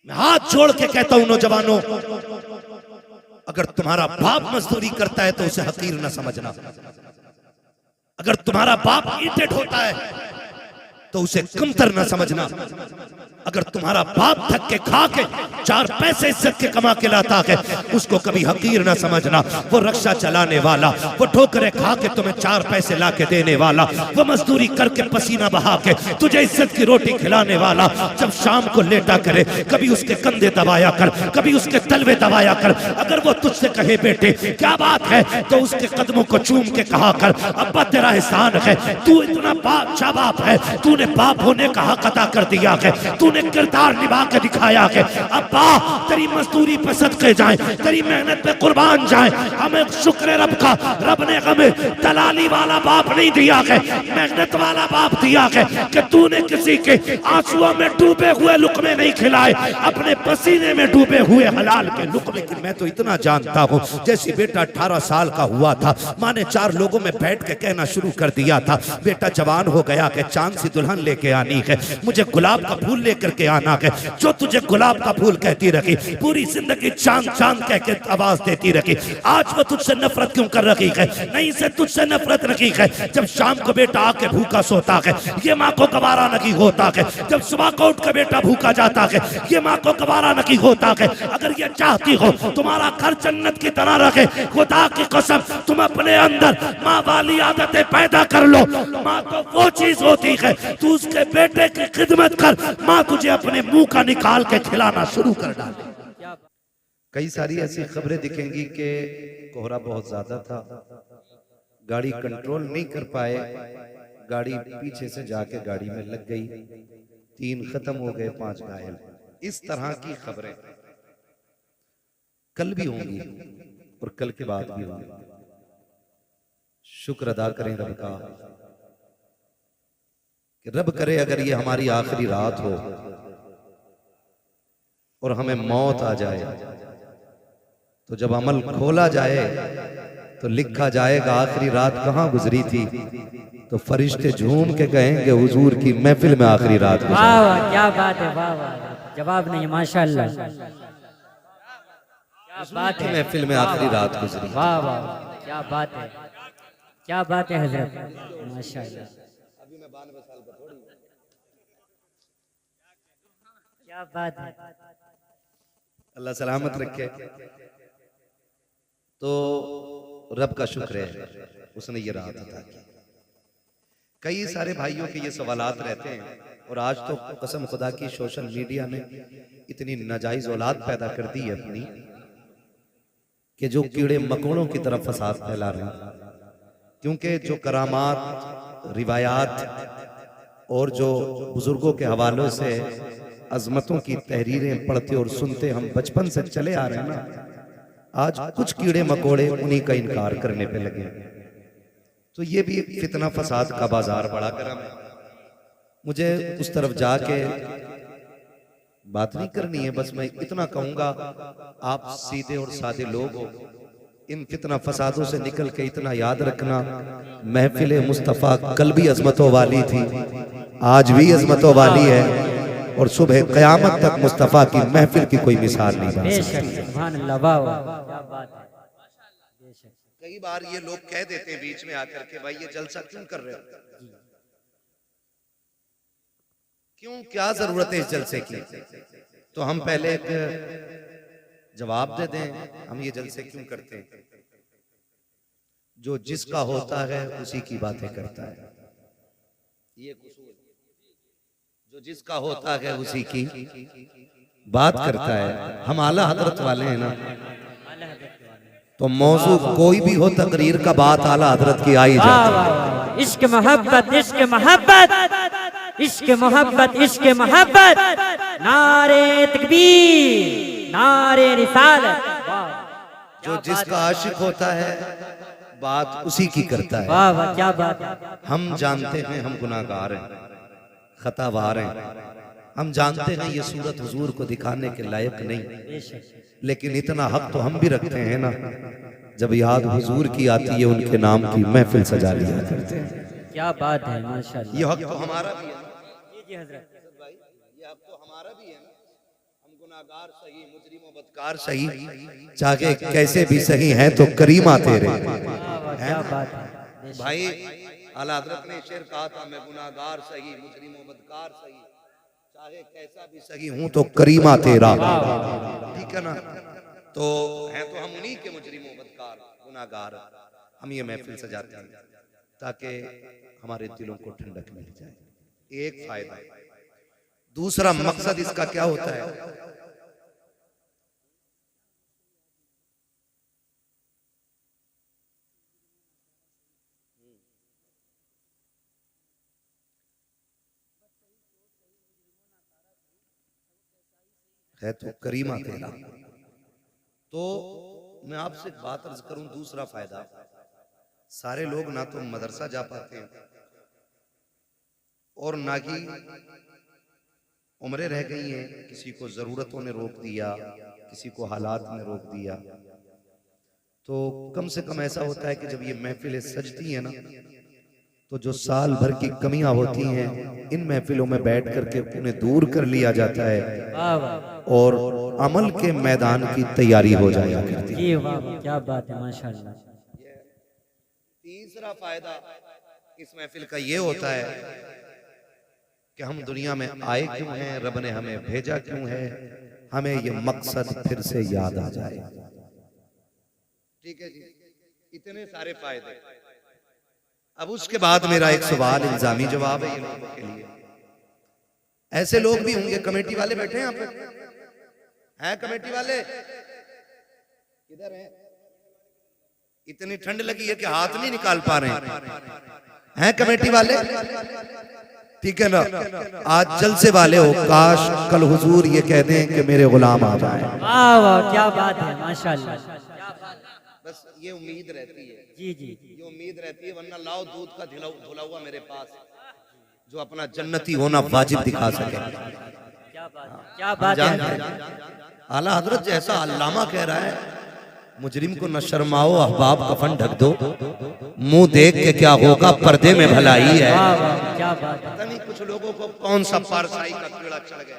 मैं हाथ जोड़ के कहता हूं नौजवानों, अगर तुम्हारा बाप मजदूरी करता है तो उसे हकीर न समझना। अगर तुम्हारा बाप ईंटें ढोता है तो उसे कमतर न समझना। अगर तुम्हारा बाप थक के खा के 4 पैसे इज्जत के कमा के लाता है, उसको कभी हकीर ना समझना। वो रक्षा चलाने वाला, वो ठोकरें खा के तुम्हें 4 पैसे ला के देने वाला, वो मजदूरी करके पसीना बहा के तुझे इज्जत की रोटी खिलाने वाला, जब शाम को लेटा करे कभी उसके कंधे दबाया कर, कभी उसके तलवे दबाया कर। अगर वो तुझसे कहे बेटे क्या बात है, तो उसके कदमों को चूम के कहा कर अब्बा तेरा एहसान है, तू इतना अच्छा बाप है, तूने बाप होने का हक अदा कर दिया है, तूने किरदार निभा के दिखाया है। अब्बा तेरी मजदूरी पे सदके जाए, तेरी मेहनत पे कुर्बान जाए। हमें शुक्र है रब का, रब ने हमें दलाली वाला बाप नहीं दिया है, मेहनत वाला बाप दिया है कि तूने किसी के आंसुओं में डूबे हुए लुकमे नहीं खिलाए, अपने पसीने में डूबे हुए हलाल के लुकमे। लेकिन मैं तो इतना जानता हूँ, जैसे बेटा 18 साल का हुआ था, माँ ने 4 लोगों में बैठ के कहना शुरू कर दिया था, बेटा जवान हो गया कि चांद सी दुल्हन लेके आनी है, मुझे गुलाब का फूल लेकर के आना है। जो तुझे गुलाब का फूल कहती रखी, पूरी जिंदगी चांद चांद कह के आवाज देती रखी, आज वो तुझसे नफरत क्यों कर रखी है? नहीं से तुझसे नफरत रखी है। जब शाम को बेटा आके भूखा सोता है, ये माँ को गवारा नहीं होता है। जब सुबह को उठ के बेटा भूखा जाता है, ये माँ को गवारा नहीं होता है। अगर ये चाहती हो तुम्हारा घर जन्नत की तरह रखे, खुदा की कसम तुम अपने अंदर माँ वाली आदतें पैदा कर लो। माँ तो वो चीज होती है, तू उसके बेटे की खिदमत कर, माँ तुझे अपने मुंह का निकाल के खिलाना शुरू कर डाले। कई सारी ऐसी खबरें दिखेंगी कि कोहरा बहुत ज्यादा था, गाड़ी कंट्रोल नहीं कर पाए, गाड़ी पीछे से जाके गाड़ी में लग गई, 3 खत्म हो गए, 5 घायल। इस तरह की खबरें कल भी होंगी और कल के बाद भी होंगी। शुक्र अदा करें रब का कि रब करे अगर ये हमारी आखिरी रात हो और हमें मौत आ जाए, तो जब अमल खोला जाए तो लिखा जाएगा आखिरी रात कहां गुजरी थी, तो फरिश्ते झूम के कहेंगे हुजूर की महफिल में आखिरी रात गुजरी। वाह वाह क्या बात है, वाह वाह, जवाब नहीं, माशाअल्लाह, क्या बात है, महफिल में आखिरी रात गुजरी। वाह वाह क्या बात है, क्या बात है हजरत, माशाअल्लाह, क्या बात है। अल्लाह सलामत रखे। तो रब का शुक्र है उसने ये रात अता की। कई सारे भाइयों के ये सवालात रहते हैं, और आज तो कसम खुदा की सोशल मीडिया ने इतनी नाजायज औलाद पैदा कर दी है अपनी, कि जो कीड़े मकोड़ों की तरफ फसाद फैला रहे हैं। क्योंकि जो करामात, रिवायात और जो बुजुर्गों के हवालों से अजमतों की तहरीरें पढ़ते और सुनते हम बचपन से चले आ रहे हैं ना, आज कुछ कीड़े मकोड़े उन्हीं का इनकार करने पे लगे। तो ये भी फितना फसाद का बाजार बड़ा गर्म है। मुझे उस तरफ जाके बात नहीं करनी है, बस मैं इतना कहूंगा, आप सीधे और सादे लोग हो, इन फितना फसादों से निकल के इतना याद रखना, महफिल मुस्तफ़ा कल भी अजमतों वाली थी, आज भी अजमतों वाली है, और सुबह क़यामत तक मुस्तफ़ा की महफिल की कोई मिसाल नहीं बन सकती। कई बार ये लोग कह देते हैं बीच में आकर के, भाई ये जलसा क्यों कर रहे हो, क्यों, क्या जरूरत है इस जलसे की? तो हम पहले एक जवाब दे दें, हम ये जलसे क्यों करते हैं? जो जिसका होता है उसी की बातें करता है, ये जो जिसका होता है उसी की बात करता है। हम आला हजरत वाले हैं ना, तो मौजू कोई भी हो तकरीर का बात आला हजरत की आई जाती है। इश्क मोहब्बत, इश्क मोहब्बत, इश्क मोहब्बत, इश्क मोहब्बत, नारे तकबीर, नारे रिसालत। जो जिसका आशिक होता है बात उसी की करता है। वाह वाह क्या बात है। हम जानते हैं हम गुनाहगार हैं, खतावार हैं, हम जानते हैं ये सूरत हुजूर को दिखाने के लायक नहीं, लेकिन इतना हक तो हम भी रखते हैं ना, जब याद हुजूर की आती है उनके नाम की महफिल सजा लिया करते हैं। क्या बात है, माशाअल्लाह, ये हक तो हमारा भी है। जी जी हजरत, भाई ये हक तो हमारा भी है ना, हम गुनाहगार सही, मुजरिम बदकार सही, चाहे कैसे भी सही है तो करीमा तेरे। क्या बात है। भाई आला हजरत ने शेर कहा था, मैं गुनाहगार सही, मुजरिम बदकार सही, चाहे कैसा भी सही हूं तो करीमा तेरा। ठीक है ना? तो हैं तो हम उन्हीं के मुजरिम बदकार गुनाहगार, हम ये महफिल सजाते हैं ताकि हमारे दिलों को ठंडक मिल जाए। एक फायदा। दूसरा मकसद इसका क्या होता है? है तो करीमा तेरा। तो मैं आपसे एक बात अर्ज करूं, दूसरा फायदा, सारे लोग ना तो मदरसा जा पाते हैं और ना ही उम्रें रह गई हैं, किसी को जरूरतों ने रोक दिया, किसी को हालात ने रोक दिया। तो कम से कम ऐसा होता है कि जब ये महफिलें सजती हैं ना, तो जो साल भर की कमियां होती हैं इन महफिलों में बैठ करके उन्हें दूर कर लिया जाता है और अमल के मैदान की तैयारी हो जाया करती है। जी वाह, क्या बात है, माशाल्लाह। तीसरा फायदा इस महफिल का ये होता है कि हम दुनिया में आए क्यों हैं, रब ने हमें भेजा क्यों है, हमें ये मकसद फिर से याद आ जाए। ठीक है जी, इतने सारे फायदे। अब उसके बाद मेरा एक सवाल, इल्जामी जवाब है ये लोगों के लिए। ऐसे लोग भी होंगे, कमेटी वाले बैठे हैं यहाँ पे, हैं कमेटी वाले? किधर हैं? इतनी ठंड लगी है कि हाथ नहीं निकाल पा रहे हैं कमेटी वाले? ठीक है ना? आज जलसे वाले हो, काश कल हुजूर ये कह दें कि मेरे गुलाम आ जाएं। वाह वाह, क्या बात है, माशाल्लाह। बस ये उम्मीद रहती है। जी जी, ये उम्मीद रहती है, वरना लाओ दूध का धुला हुआ मेरे पास, जो अपना जन्नती होना वाजिब दिखा सके। क्या बात है, क्या बात है। आला हजरत जैसा अल्लामा कह रहा है, मुजरिम को न शर्माओ, अहबाब कफन ढक दो, मुंह देख के क्या होगा, पर्दे में भलाई है। वाह वाह, क्या बात है। पता नहीं कुछ लोगों को कौन सा पारसाई का कीड़ा चढ़ गया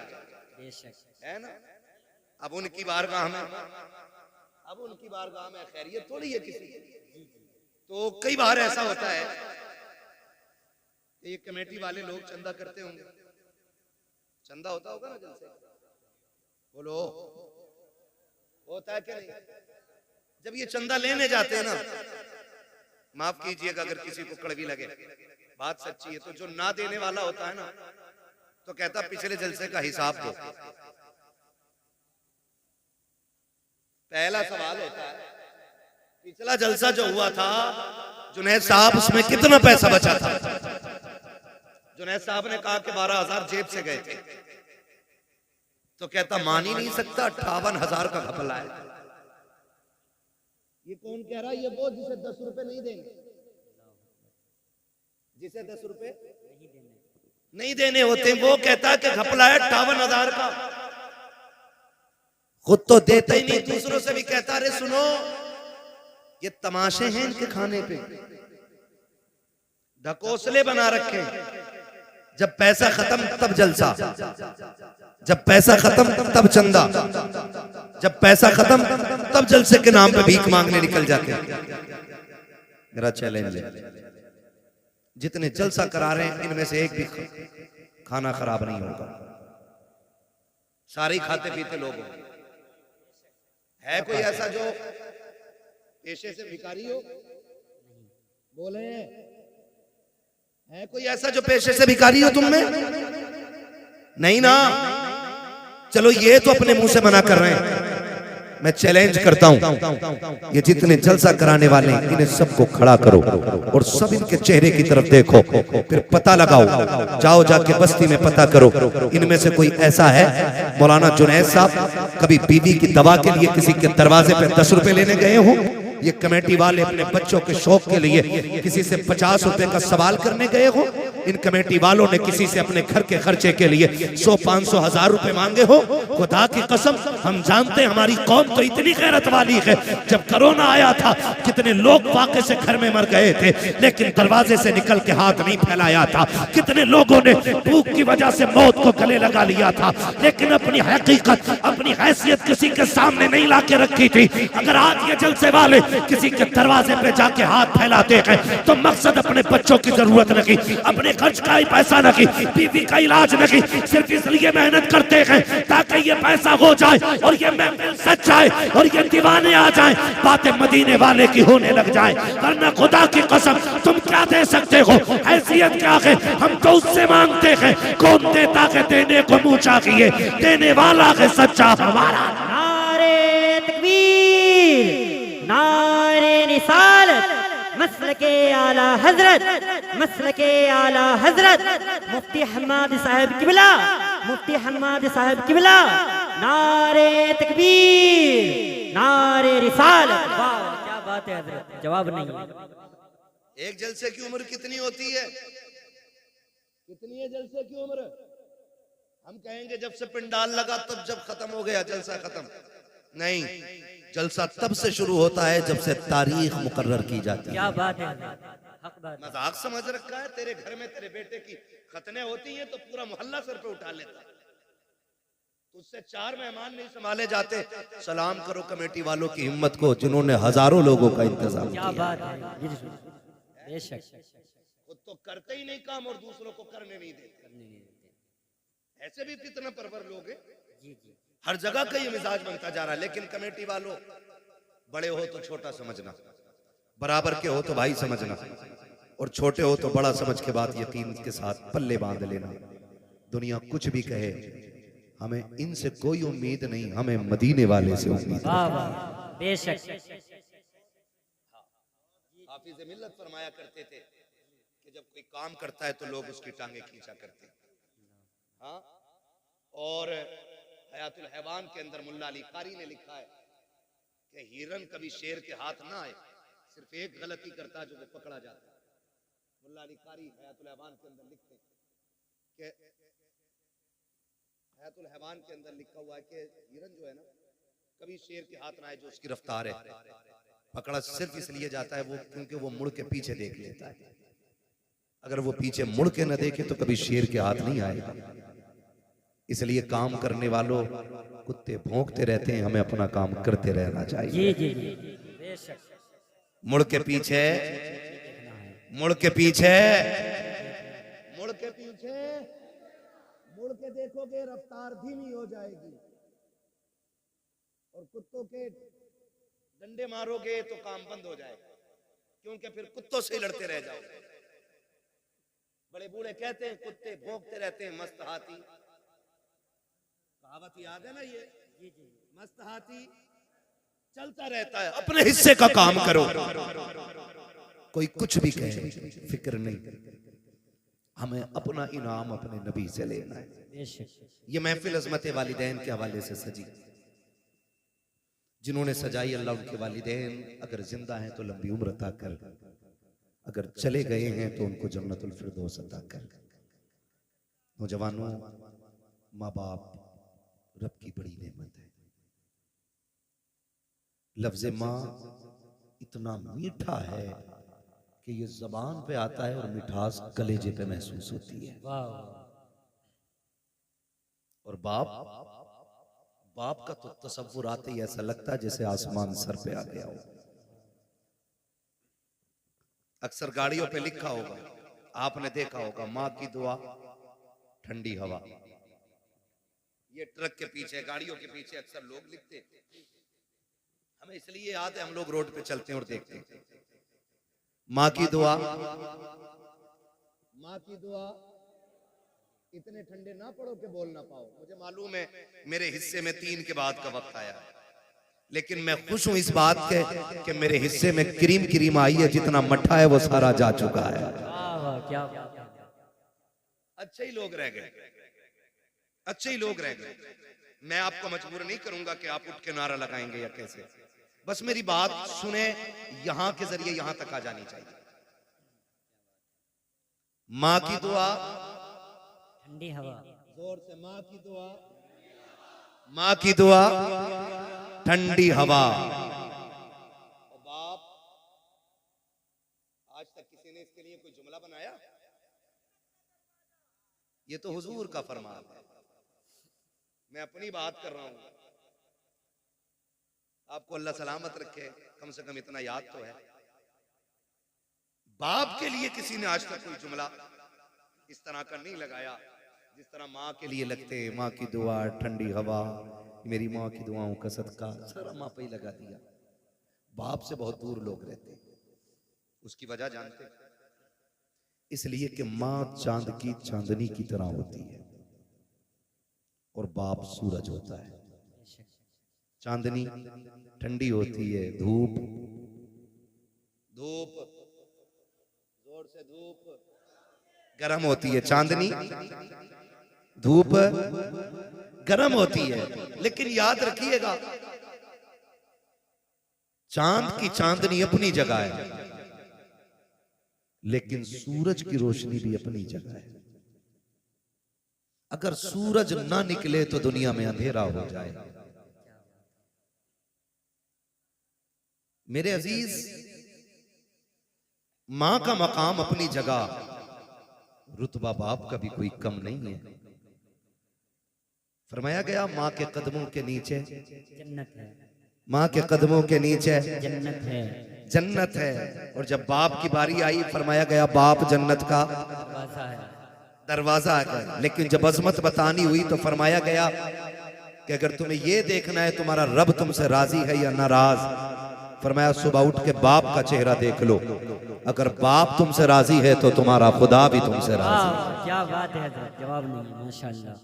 है ना? अब उनकी बारगाह में, अब उनकी बारगाह में खैरियत थोड़ी है किसी की। तो कई बार ऐसा होता है कि ये कमेटी वाले लोग चंदा करते होंगे, चंदा होता होगा ना जलसे, बोलो होता है कि नहीं? जब ये चंदा लेने जाते हैं ना, माफ कीजिएगा अगर किसी को कड़वी लगे, बात सच्ची है, तो जो ना देने वाला होता है ना, तो कहता पिछले जलसे का हिसाब दो। पहला सवाल होता है, पिछला जलसा जो हुआ था जुनैद साहब, उसमें कितना पैसा बचा था? जुनैद साहब ने कहा कि 12,000 जेब से गए थे। तो कहता मान ही नहीं सकता, 58,000 का घपला है। ये कौन कह रहा है? ये वो जिसे 10 रुपए नहीं देंगे, जिसे 10 रुपए नहीं देने होते, वो कहता है कि घपला है 58,000 का। खुद तो देता ही नहीं, दूसरों से भी कहता, अरे सुनो ये तमाशे हैं इनके खाने पे, ढकोसले बना रखे, जब पैसा खत्म तब जलसा, जब पैसा खत्म तब चंदा, जब पैसा खत्म तब जलसे के नाम पे भीख मांगने निकल जाते हैं। मेरा चैलेंज है, जितने जलसा करा रहे हैं इनमें से एक भी खाना खराब नहीं होगा, सारे खाते पीते लोग होंगे। है कोई ऐसा जो पेशे से भिखारी हो? बोले, है कोई ऐसा जो पेशे से भिखारी हो तुम में? नहीं ना? चलो ये तो अपने मुंह से मना कर रहे हैं, मैं चैलेंज करता हूं, ये जितने जलसा कराने वाले हैं इन्हें सबको खड़ा करो और सब इनके चेहरे की तरफ देखो, फिर पता लगाओ, जाओ जाके बस्ती में पता करो, इनमें से कोई ऐसा है? मौलाना जुनैद साहब कभी बीवी की दवा के लिए किसी के दरवाजे पे 10 रुपए लेने गए हो? ये कमेटी वाले अपने बच्चों के शौक के लिए किसी से 50 रुपए का सवाल करने गए हो? इन कमेटी वालों ने किसी से अपने घर के खर्चे के लिए 100, 500, 1000 रुपए मांगे हो? खुदा की कसम हम जानते हैं हमारी कौम तो इतनी गैरत वाली है। जब कोरोना आया था कितने लोग वाकई से घर में मर गए थे, लेकिन दरवाजे से निकल के हाथ नहीं फैलाया था। कितने लोगों ने भूख की वजह से मौत को गले लगा लिया था, लेकिन अपनी हकीकत, अपनी हैसियत किसी के सामने नहीं ला के रखी थी। अगर आज ये जलसे वाले किसी के दरवाजे पे जाके हाथ फैलाते हैं तो मकसद अपने बच्चों की जरूरत नहीं, अपने खर्च का ही पैसा नहीं, बीवी का इलाज नहीं, सिर्फ इसलिए मेहनत करते हैं ताकि ये पैसा हो जाए और ये महफिल सच जाए और ये दीवाने आ जाए, बातें मदीने वाले की होने लग जाए। वरना खुदा की कसम तुम क्या दे सकते हो? हैसियत क्या है? हम तो उससे मांगते हैं। कौन देता है देने को मुंह चाहिए, देने वाला है सच्चा हमारा। नारे तकबीर, नारे रिसालत, मसलके आला हजरत, मसलके आला हजरत मुफ्ती हम्माद साहब किबला, मुफ्ती हम्माद साहब किबला। नारे तकबीर, नारे रिसालत। वाह क्या बात है हजरत, जवाब नहीं है। एक जलसे की उम्र कितनी होती है? कितनी है जलसे की उम्र? हम कहेंगे जब से पिंडाल लगा तब जब खत्म हो गया जलसा खत्म। नहीं, जलसा तब से शुरू होता है जब से तारीख मुकर्रर की जाती है। क्या बात है, हक बात है। मजाक समझ रखा है? तेरे घर में तेरे बेटे की खतने होती हैं तो पूरा मोहल्ला सर पे उठा लेता है। उससे 4 मेहमान नहीं संभाले जाते। सलाम करो कमेटी वालों की हिम्मत को जिन्होंने हजारों लोगों का इंतजाम क्या किया। बात है, बेशक। खुद तो करते ही नहीं काम और दूसरों को करने नहीं देते। ऐसे भी कितना परवर लोग हैं। हर जगह का ये मिजाज बनता जा रहा है। लेकिन कमेटी वालों, बड़े हो तो छोटा समझना, बराबर के हो तो भाई समझना, और छोटे हो तो बड़ा समझ के बाद यकीन के साथ पल्ले बांध लेना। दुनिया कुछ भी कहे, हमें इनसे कोई उम्मीद नहीं, हमें मदीने वाले से उम्मीद है। वाह वाह, बेशक। हाफिज मिल्लत फरमाया करते थे कि जब कोई काम करता है तो लोग उसकी टांगे खींचा करते हैं। हाँ, और हयातुल हैवान के अंदर मुल्ला अली कारी ने लिखा है कि हिरन कभी शेर के हाथ ना आए, सिर्फ एक गलती करता है जो वो पकड़ा जाता है। मुल्ला अली कारी हयातुल हैवान के अंदर लिखते हैं कि हयातुल हैवान के अंदर लिखा हुआ है कि हिरन जो है ना कभी शेर के हाथ ना आए जो उसकी रफ्तार है। पकड़ा सिर्फ इसलिए जाता है वो क्योंकि वो मुड़ के पीछे देख लेता है। अगर वो पीछे मुड़ के न देखे तो कभी शेर के हाथ नहीं आएगा। इसलिए काम करने वालों, कुत्ते भौंकते रहते हैं, हमें अपना काम करते रहना चाहिए। जी जी जी, बेशक। मुड़ के पीछे, मुड़ के पीछे, मुड़ के पीछे, मुड़ के देखोगे रफ्तार धीमी हो जाएगी, और कुत्तों के डंडे मारोगे तो काम बंद हो जाएगा, क्योंकि फिर कुत्तों से लड़ते रह जाओगे। बड़े बूढ़े कहते हैं कुत्ते भौंकते रहते हैं, मस्त हाथी, कहावत याद है ना ये? मस्त हाथी चलता रहता है। अपने हिस्से का काम करो, कोई कुछ भी कहे फिक्र नहीं, हमें अपना इनाम अपने नबी से लेना है। ये महफिल अज़मत वालिदैन के हवाले से सजी, जिन्होंने सजाई अल्लाह उनके वालिदैन अगर जिंदा हैं तो लंबी उम्र अता कर, अगर चले गए हैं तो उनको जन्नतुल फिरदौस अता कर। नौजवानों, माँ बाप रब की बड़ी नेमत है। लफ्ज़ माँ इतना मीठा है कि ये ज़बान पे आता है और मिठास कलेजे पे महसूस होती है। और बाप, बाप का तो तसव्वुर आते ही ऐसा लगता है जैसे आसमान सर पे आ गया हो। अक्सर गाड़ियों पे लिखा होगा, आपने देखा होगा, माँ की दुआ ठंडी हवा। ये ट्रक के पीछे, गाड़ियों के पीछे अक्सर लोग लिखते हैं। हमें इसलिए याद है, हम लोग रोड पे चलते हैं और देखते हैं, माँ की दुआ, माँ की दुआ। इतने ठंडे ना पड़ो कि बोल ना पाओ। मुझे मालूम है मेरे हिस्से में 3 के बाद का वक्त आया है, लेकिन मैं खुश हूं इस बात के कि मेरे हिस्से में क्रीम क्रीम आई है, जितना मट्ठा है वो सारा जा चुका है। क्या अच्छे ही लोग रह गए, अच्छे ही लोग रह गए। मैं आपको मजबूर नहीं करूंगा कि आप उठ के नारा लगाएंगे या कैसे, बस मेरी बात सुने, यहां के जरिए यहां तक आ जानी चाहिए। मां की दुआ, ठंडी हवा, जोर से मां की दुआ, मां की दुआ, ठंडी हवा। और बाप, आज तक किसी ने इसके लिए कोई जुमला बनाया? ये तो हुजूर का फरमान है, मैं अपनी बात कर रहा हूं। आपको अल्लाह सलामत रखे, कम से कम इतना याद तो है। बाप के लिए किसी ने आज तक कोई जुमला इस तरह का नहीं लगाया जिस तरह माँ के लिए लगते हैं। माँ की दुआ, ठंडी हवा, मेरी माँ की दुआओं का सदका, सारा माँ पे ही लगा दिया। बाप से बहुत दूर लोग रहते हैं। उसकी वजह जानते हैं? इसलिए कि माँ चांद की चांदनी की तरह होती है और बाप सूरज होता है। चांदनी ठंडी होती है, धूप, धूप, जोर से धूप, गर्म होती है। चांदनी, धूप गर्म होती है। लेकिन याद रखिएगा, चांद की चांदनी अपनी जगह है, लेकिन सूरज की रोशनी भी अपनी जगह है। अगर सूरज ना निकले तो दुनिया में अंधेरा हो जाए। मेरे अजीज, मां का मकाम अपनी जगह, रुतबा बाप का भी कोई कम नहीं है। फरमाया गया मां के कदमों के नीचे जन्नत है, मां के कदमों के नीचे जन्नत है, जन्नत है। और जब बाप की बारी आई, फरमाया गया बाप जन्नत का दरवाजा है। दरवाजा है। लेकिन जब अजमत बतानी हुई तो फरमाया गया कि अगर तुम्हें यह देखना है तुम्हारा रब तुमसे राजी है या नाराज, फरमाया सुबह उठ के बाप का चेहरा देख लो। अगर बाप तुमसे राजी है तो तुम्हारा खुदा भी तुमसे राजी है। वाह, क्या बात है हजरत, जवाब नहीं, माशाल्लाह।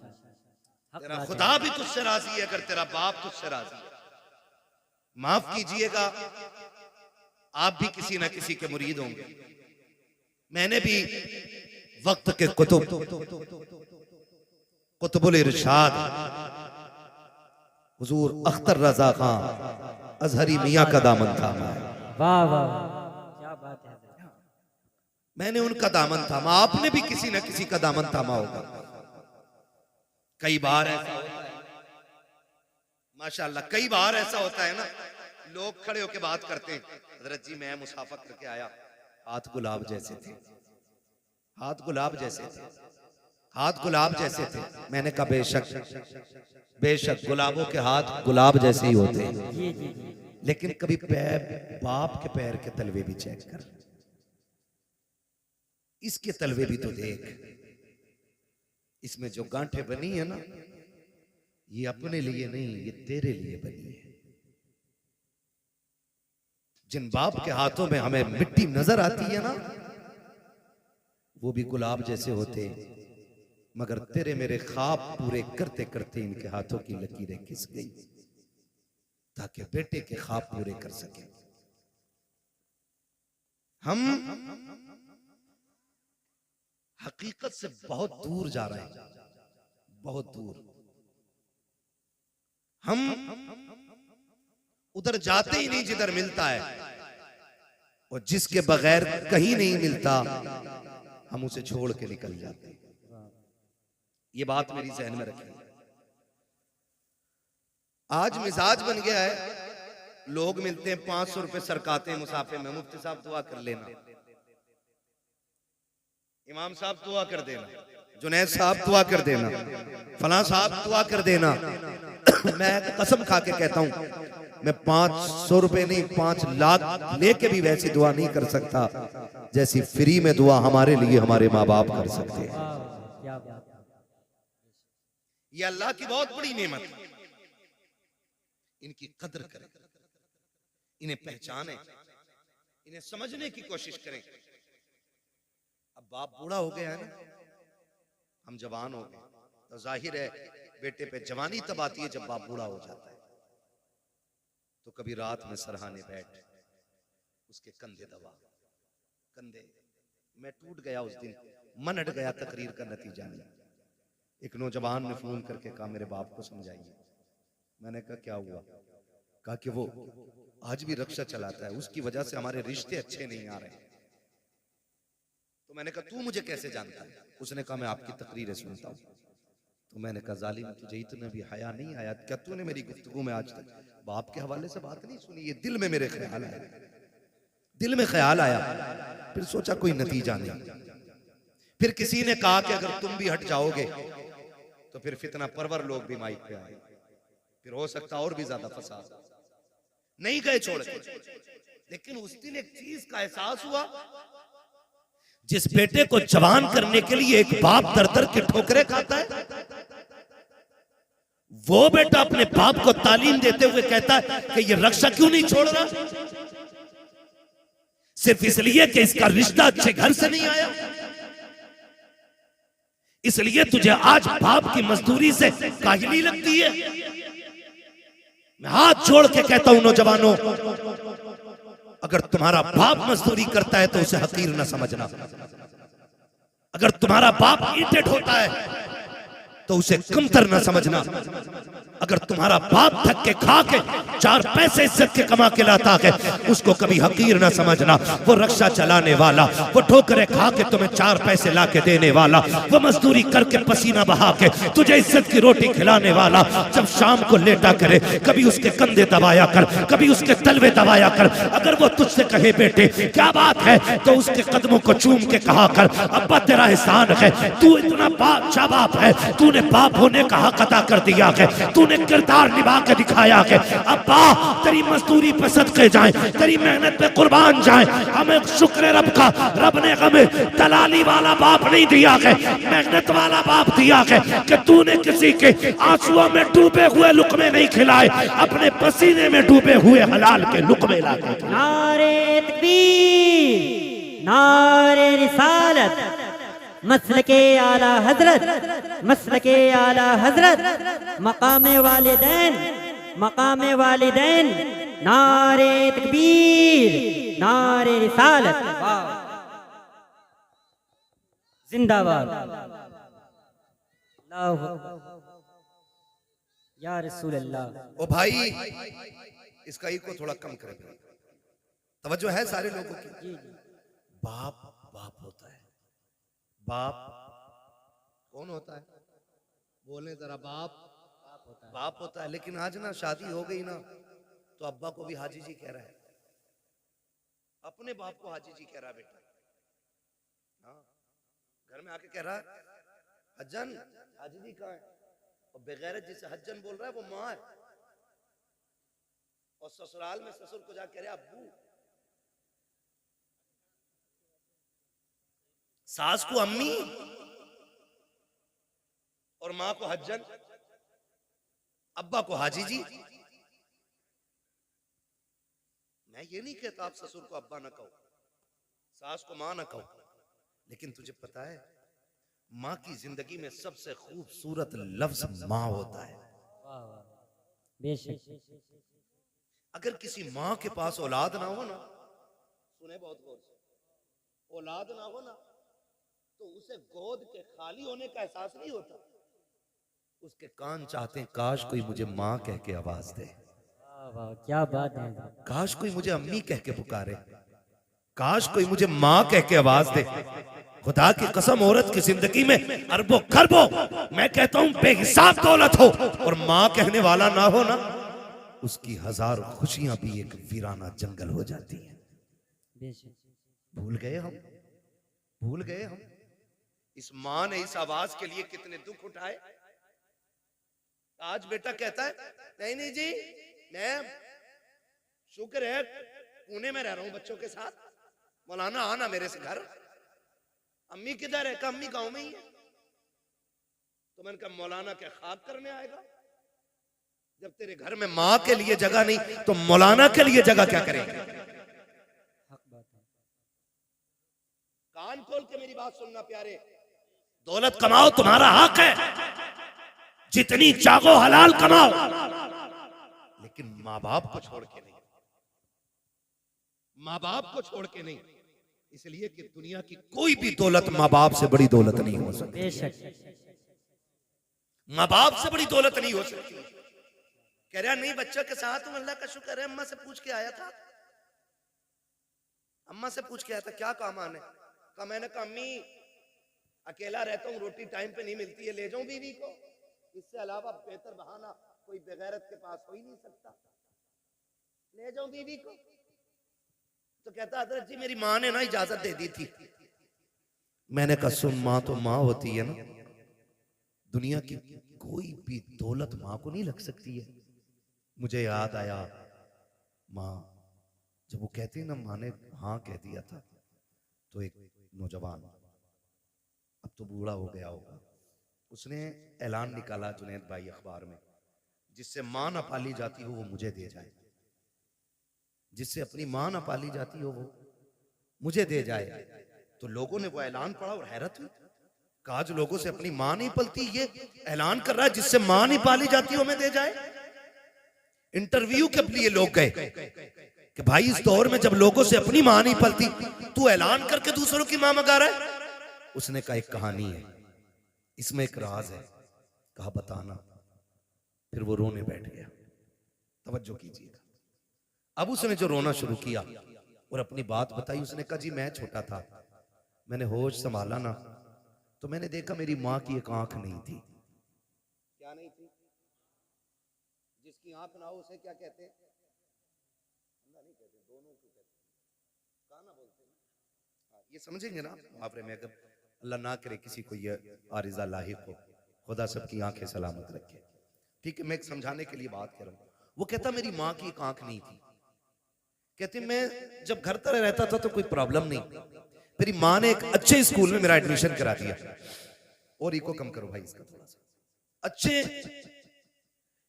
हक तेरा बात है। खुदा भी तुझसे राजी है अगर तेरा बाप तुझसे राजी है। माफ कीजिएगा, आप भी किसी ना किसी के मुरीद होंगे। मैंने भी वक्त के कुतुबुल इरशाद हुजूर अख्तर रजा खान अजहरी मियां का दामन थामा है। वाह वाह, क्या बात है हजरत। मैंने उनका दामन थामा, आपने भी किसी ना किसी का दामन थामा होगा। कई बार ऐसा होता है माशाल्लाह, कई बार ऐसा होता है ना, लोग खड़े होकर बात करते हैं, हजरत जी मैं मुसाफा करके आया, हाथ गुलाब जैसे थे, हाथ गुलाब जैसे थे, हाथ गुलाब जैसे थे। मैंने कहा बेशक बेशक गुलाबों के हाथ गुलाब जैसे ही होते हैं, जी जी जी, लेकिन कभी पैर, बाप के पैर के तलवे भी चेक कर, इसके तलवे भी तो देख, इसमें जो गांठें बनी है ना, ये अपने लिए नहीं, ये तेरे लिए बनी है। जिन बाप के हाथों में हमें मिट्टी नजर आती है ना, वो भी गुलाब जैसे होते, मगर तेरे मेरे ख्वाब पूरे करते करते इनके हाथों की लकीरें घिस गई ताकि बेटे के ख्वाब पूरे कर सके। हम हकीकत से बहुत दूर जा रहे हैं, बहुत दूर। हम उधर जाते ही नहीं जिधर मिलता है, और जिसके बगैर कहीं नहीं मिलता हम उसे छोड़ के निकल जाते हैं। ये बात मेरी जहन में रखिए। आज मिजाज बन गया है, लोग मिलते हैं 500 रुपए सरकाते हैं मुसाफे में, मुफ्ती साहब दुआ कर लेना, इमाम साहब दुआ कर देना, जुनैद साहब दुआ कर देना, फलां साहब दुआ कर देना। मैं कसम खा के कहता हूं, मैं 500 रुपए नहीं 5 लाख लेके भी वैसी दुआ नहीं कर सकता जैसी फ्री में दुआ हमारे लिए हमारे माँ बाप कर सकते हैं। वाह, क्या बात है। ये अल्लाह की बहुत बड़ी नेमत है। इनकी कदर करें, इन्हें पहचानें, इन्हें समझने की कोशिश करें। अब बाप बूढ़ा हो गया है ना, हम जवान हो गए, तो जाहिर है बेटे पे जवानी तब आती है जब बाप बूढ़ा हो जाता है। तो कभी रात में सरहाने बैठ, उसके कंधे दबा, कंधे। मैं टूट गया उस दिन, मन हट गया, तकरीर का नतीजा नहीं। एक नौजवान ने फोन करके कहा मेरे बाप को समझाइए। मैंने कहा क्या हुआ? कहा कि वो आज भी रक्षा चलाता है, उसकी वजह से हमारे रिश्ते अच्छे नहीं आ रहे। तो मैंने कहा तू मुझे कैसे जानता है? उसने कहा मैं आपकी तकरीरें सुनता हूं। तो मैंने कहा जालिम, तुझे इतना भी हया नहीं आया क्या? तूने मेरी गुफ्तगू में आज तक बाप के हवाले से बात नहीं सुनी? ये दिल में मेरे ख्याल आया, दिल में ख्याल आया, फिर सोचा कोई नतीजा नहीं। फिर किसी ने कहा कि अगर तुम भी हट जाओगे तो फिर फितना परवर लोग भी माइक पे आए, फिर हो सकता और भी ज्यादा फसाद। नहीं गए छोड़ के, लेकिन उस दिन एक चीज का एहसास हुआ, जिस बेटे को जवान करने के लिए एक बाप दर दर के ठोकरे खाता है, वो बेटा अपने बाप को तालीम देते हुए कहता है कि ये रक्षा क्यों नहीं छोड़ रहा? सिर्फ इसलिए कि इसका रिश्ता अच्छे घर से नहीं आया, इसलिए तुझे आज बाप की मजदूरी से काहिली लगती है। मैं हाथ जोड़ के कहता हूं नौजवानों, अगर तुम्हारा बाप मजदूरी करता है तो उसे हकीर न समझना। अगर तुम्हारा बाप ईंटें ढोता है तो उसे कमतर न समझना। अगर तुम्हारा बाप थक के खा के 4 पैसे इज्जत के कमा के लाता है, उसको कभी हकीर न समझना। वो रक्षा चलाने वाला, वो ठोकरे खा के तुम्हें 4 पैसे ला के देने वाला, वो मजदूरी करके पसीना बहा के तुझे इज्जत की रोटी खिलाने वाला, जब शाम को लेटा करे कभी उसके कंधे दबाया कर, कभी उसके तलवे दबाया कर। अगर वो तुझसे कहे बेटे क्या बात है, तो उसके कदमों को चूम के कहा कर अब्बा तेरा एहसान है, तू इतना अच्छा बाप है, तूने बाप होने का हक अदा कर दिया है, तूने किरदार निभा के दिखाया है। अब्बा तेरी मजदूरी पे सदके जाएं, तेरी मेहनत पे कुर्बान जाएं। हमें शुक्र रब का, रब ने हमें दलाली वाला बाप नहीं दिया है, मेहनत वाला बाप दिया है कि तूने किसी के आंसुओं में डूबे हुए लुकमे नहीं खिलाए, अपने पसीने में डूबे हुए हलाल के लुकमे लाके। नारे तकबीर, नारे रिसालत, मसलके आला हजरत, मसलके आला हजरत, मकामे वालिदैन, मकामे वालिदैन, नारे तकबीर, नारे रिसालत, जिंदाबाद। अल्लाहु या रसूल अल्लाह। ओ भाई, इसका ई को थोड़ा कम करें, तवज्जो है सारे लोगों की। बाप बाप होता है, बाप कौन होता है? बोले जरा। बाप बाप होता है। लेकिन आज ना शादी हो गई ना तो अब्बा को भी हाजी जी कह रहा है, अपने बाप को हाजी जी कह रहा है। बेटा हाँ, घर में आके कह रहा है हज्जन, हाजी जी कहाँ है? और बेगैरत जिसे हज्जन बोल रहा है वो माँ है, और ससुराल में ससुर को जाके कह रहे अब्बू। सास को अम्मी और मां को हज्जन, अब्बा को हाजी जी। मैं ये नहीं कहता आप ससुर को अब्बा ना कहो, सास को मां ना कहो, लेकिन तुझे पता है मां की जिंदगी में सबसे खूबसूरत लफ्ज मां होता है। बेशक। अगर किसी मां के पास औलाद ना हो ना, सुने बहुत गौर से, औलाद ना हो ना तो उसे गोद के खाली होने का एहसास नहीं होता। उसके कान चाहते हैं काश कोई मुझे माँ कह के आवाज दे, वाह क्या बात है, काश कोई मुझे अम्मी कह के पुकारे, काश कोई मुझे माँ कह के आवाज दे। खुदा की कसम, औरत की जिंदगी में अरबों खरबों, मैं कहता हूं बेहिसाब दौलत हो और माँ कहने वाला ना हो ना, उसकी 1000 खुशियां भी एक वीराना जंगल हो जाती है। भूल गए हम, भूल गए हम। इस माँ ने इस आवाज के लिए कितने दुख उठाए। आज बेटा कहता है नहीं नहीं जी, मैं शुक्र है पुणे में रह रहा हूं बच्चों के साथ, मौलाना आना मेरे से घर। अम्मी किधर है? अम्मी गांव में ही है। तो मैंने कहा मौलाना क्या खाक करने आएगा? जब तेरे घर में माँ के लिए जगह नहीं तो मौलाना के लिए जगह क्या करेगा? कान खोल के मेरी बात सुनना प्यारे, दौलत कमाओ तुम्हारा हक है, जितनी चाहो हलाल कमाओ, लेकिन माँ बाप को छोड़ के नहीं, माँ बाप को छोड़ के नहीं। इसलिए कि दुनिया की कोई भी दौलत माँ बाप से बड़ी दौलत नहीं हो सकती। बेशक। माँ बाप से बड़ी दौलत नहीं हो सकती। कह रहा नहीं बच्चों के साथ हूं, अल्लाह का शुक्र है, अम्मा से पूछ के आया था, अम्मा से पूछ के आया था क्या काम आने का। मैंने कहा अम्मी अकेला रहता हूँ, रोटी टाइम पे नहीं मिलती है, ले जाऊं बीवी को, इससे अलावा बेहतर बहाना कोई बेगैरत के पास हो ही नहीं सकता, ले जाऊं बीवी को। तो कहता हजरत जी मेरी माँ ने ना इजाजत दे दी थी। मैंने कहा सुन, माँ तो माँ होती है ना, दुनिया की कोई भी दौलत माँ को नहीं लग सकती है। मुझे याद आया माँ जब वो कहती ना माँ ने हाँ कह दिया था, तो एक नौजवान अब तो बूढ़ा हो गया होगा, उसने ऐलान निकाला जुनैद भाई अखबार में, जिससे माँ ना पाली जाती हो वो मुझे दे जाए, जिससे अपनी माँ ना पाली जाती हो वो मुझे दे जाए। तो लोगों ने वो ऐलान पढ़ा और हैरत हुई, कहा आज लोगों से अपनी माँ नहीं पलती, ये ऐलान कर रहा है जिससे माँ नहीं पाली जाती हो हमें दे जाए। इंटरव्यू के लिए लोग गए कि भाई इस दौर में जब लोगों से अपनी माँ नहीं पलती, तू ऐलान करके दूसरों की माँ मंगा रहा है। उसने कहा एक कहानी है, इसमें एक राज है। कहा बताना। फिर वो रोने बैठ गया। तवज्जो कीजिएगा। अब उसने जो रोना शुरू किया और अपनी बात बताई, उसने कहा जी मैं छोटा था, मैंने होश संभाला ना तो मैंने देखा मेरी माँ की एक आंख नहीं थी। क्या नहीं थी? जिसकी आंख ना हो उसे क्या कहते हैं? नहीं कहते, दोनों को कहते हैं। काना बोलते हैं। हाँ, ये समझेंगे ना मुहावरे में। अगर अल्लाह ना करे किसी को ये आरिज़ा लाहिक हो, खुदा सबकी आंखें सलामत रखे। ठीक है, मैं एक समझाने के लिए बात कर रहा हूँ। वो कहता मेरी माँ की एक आंख नहीं थी। कहते मैं जब घर तरह रहता था तो कोई प्रॉब्लम नहीं, मेरी माँ ने एक अच्छे स्कूल में मेरा एडमिशन करा दिया। और इको कम करो भाई इसका थोड़ा सा। अच्छे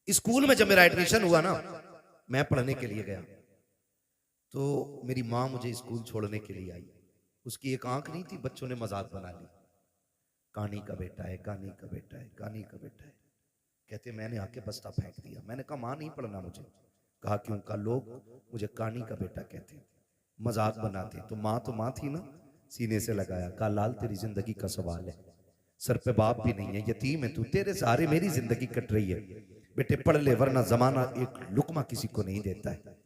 स्कूल में जब मेरा एडमिशन हुआ ना, मैं पढ़ने के लिए गया तो मेरी माँ मुझे स्कूल छोड़ने के लिए आई। उसकी एक आंख नहीं थी, बच्चों ने मजाक बना ली, कानी का बेटा है, कानी का बेटा है, कानी का बेटा है। कहते मैंने आके बस्ता फेंक दिया। मैंने कहा माँ नहीं पढ़ना मुझे। कहा क्यों? कहा लोग मुझे कानी का बेटा कहते, मजाक बनाते। तो माँ थी ना, सीने से लगाया। कहा लाल तेरी जिंदगी का सवाल है, सर पे बाप भी नहीं है, यतीम है तू, तेरे सहारे मेरी जिंदगी कट रही है। बेटे पढ़ ले वरना जमाना एक लुकमा किसी को नहीं देता है।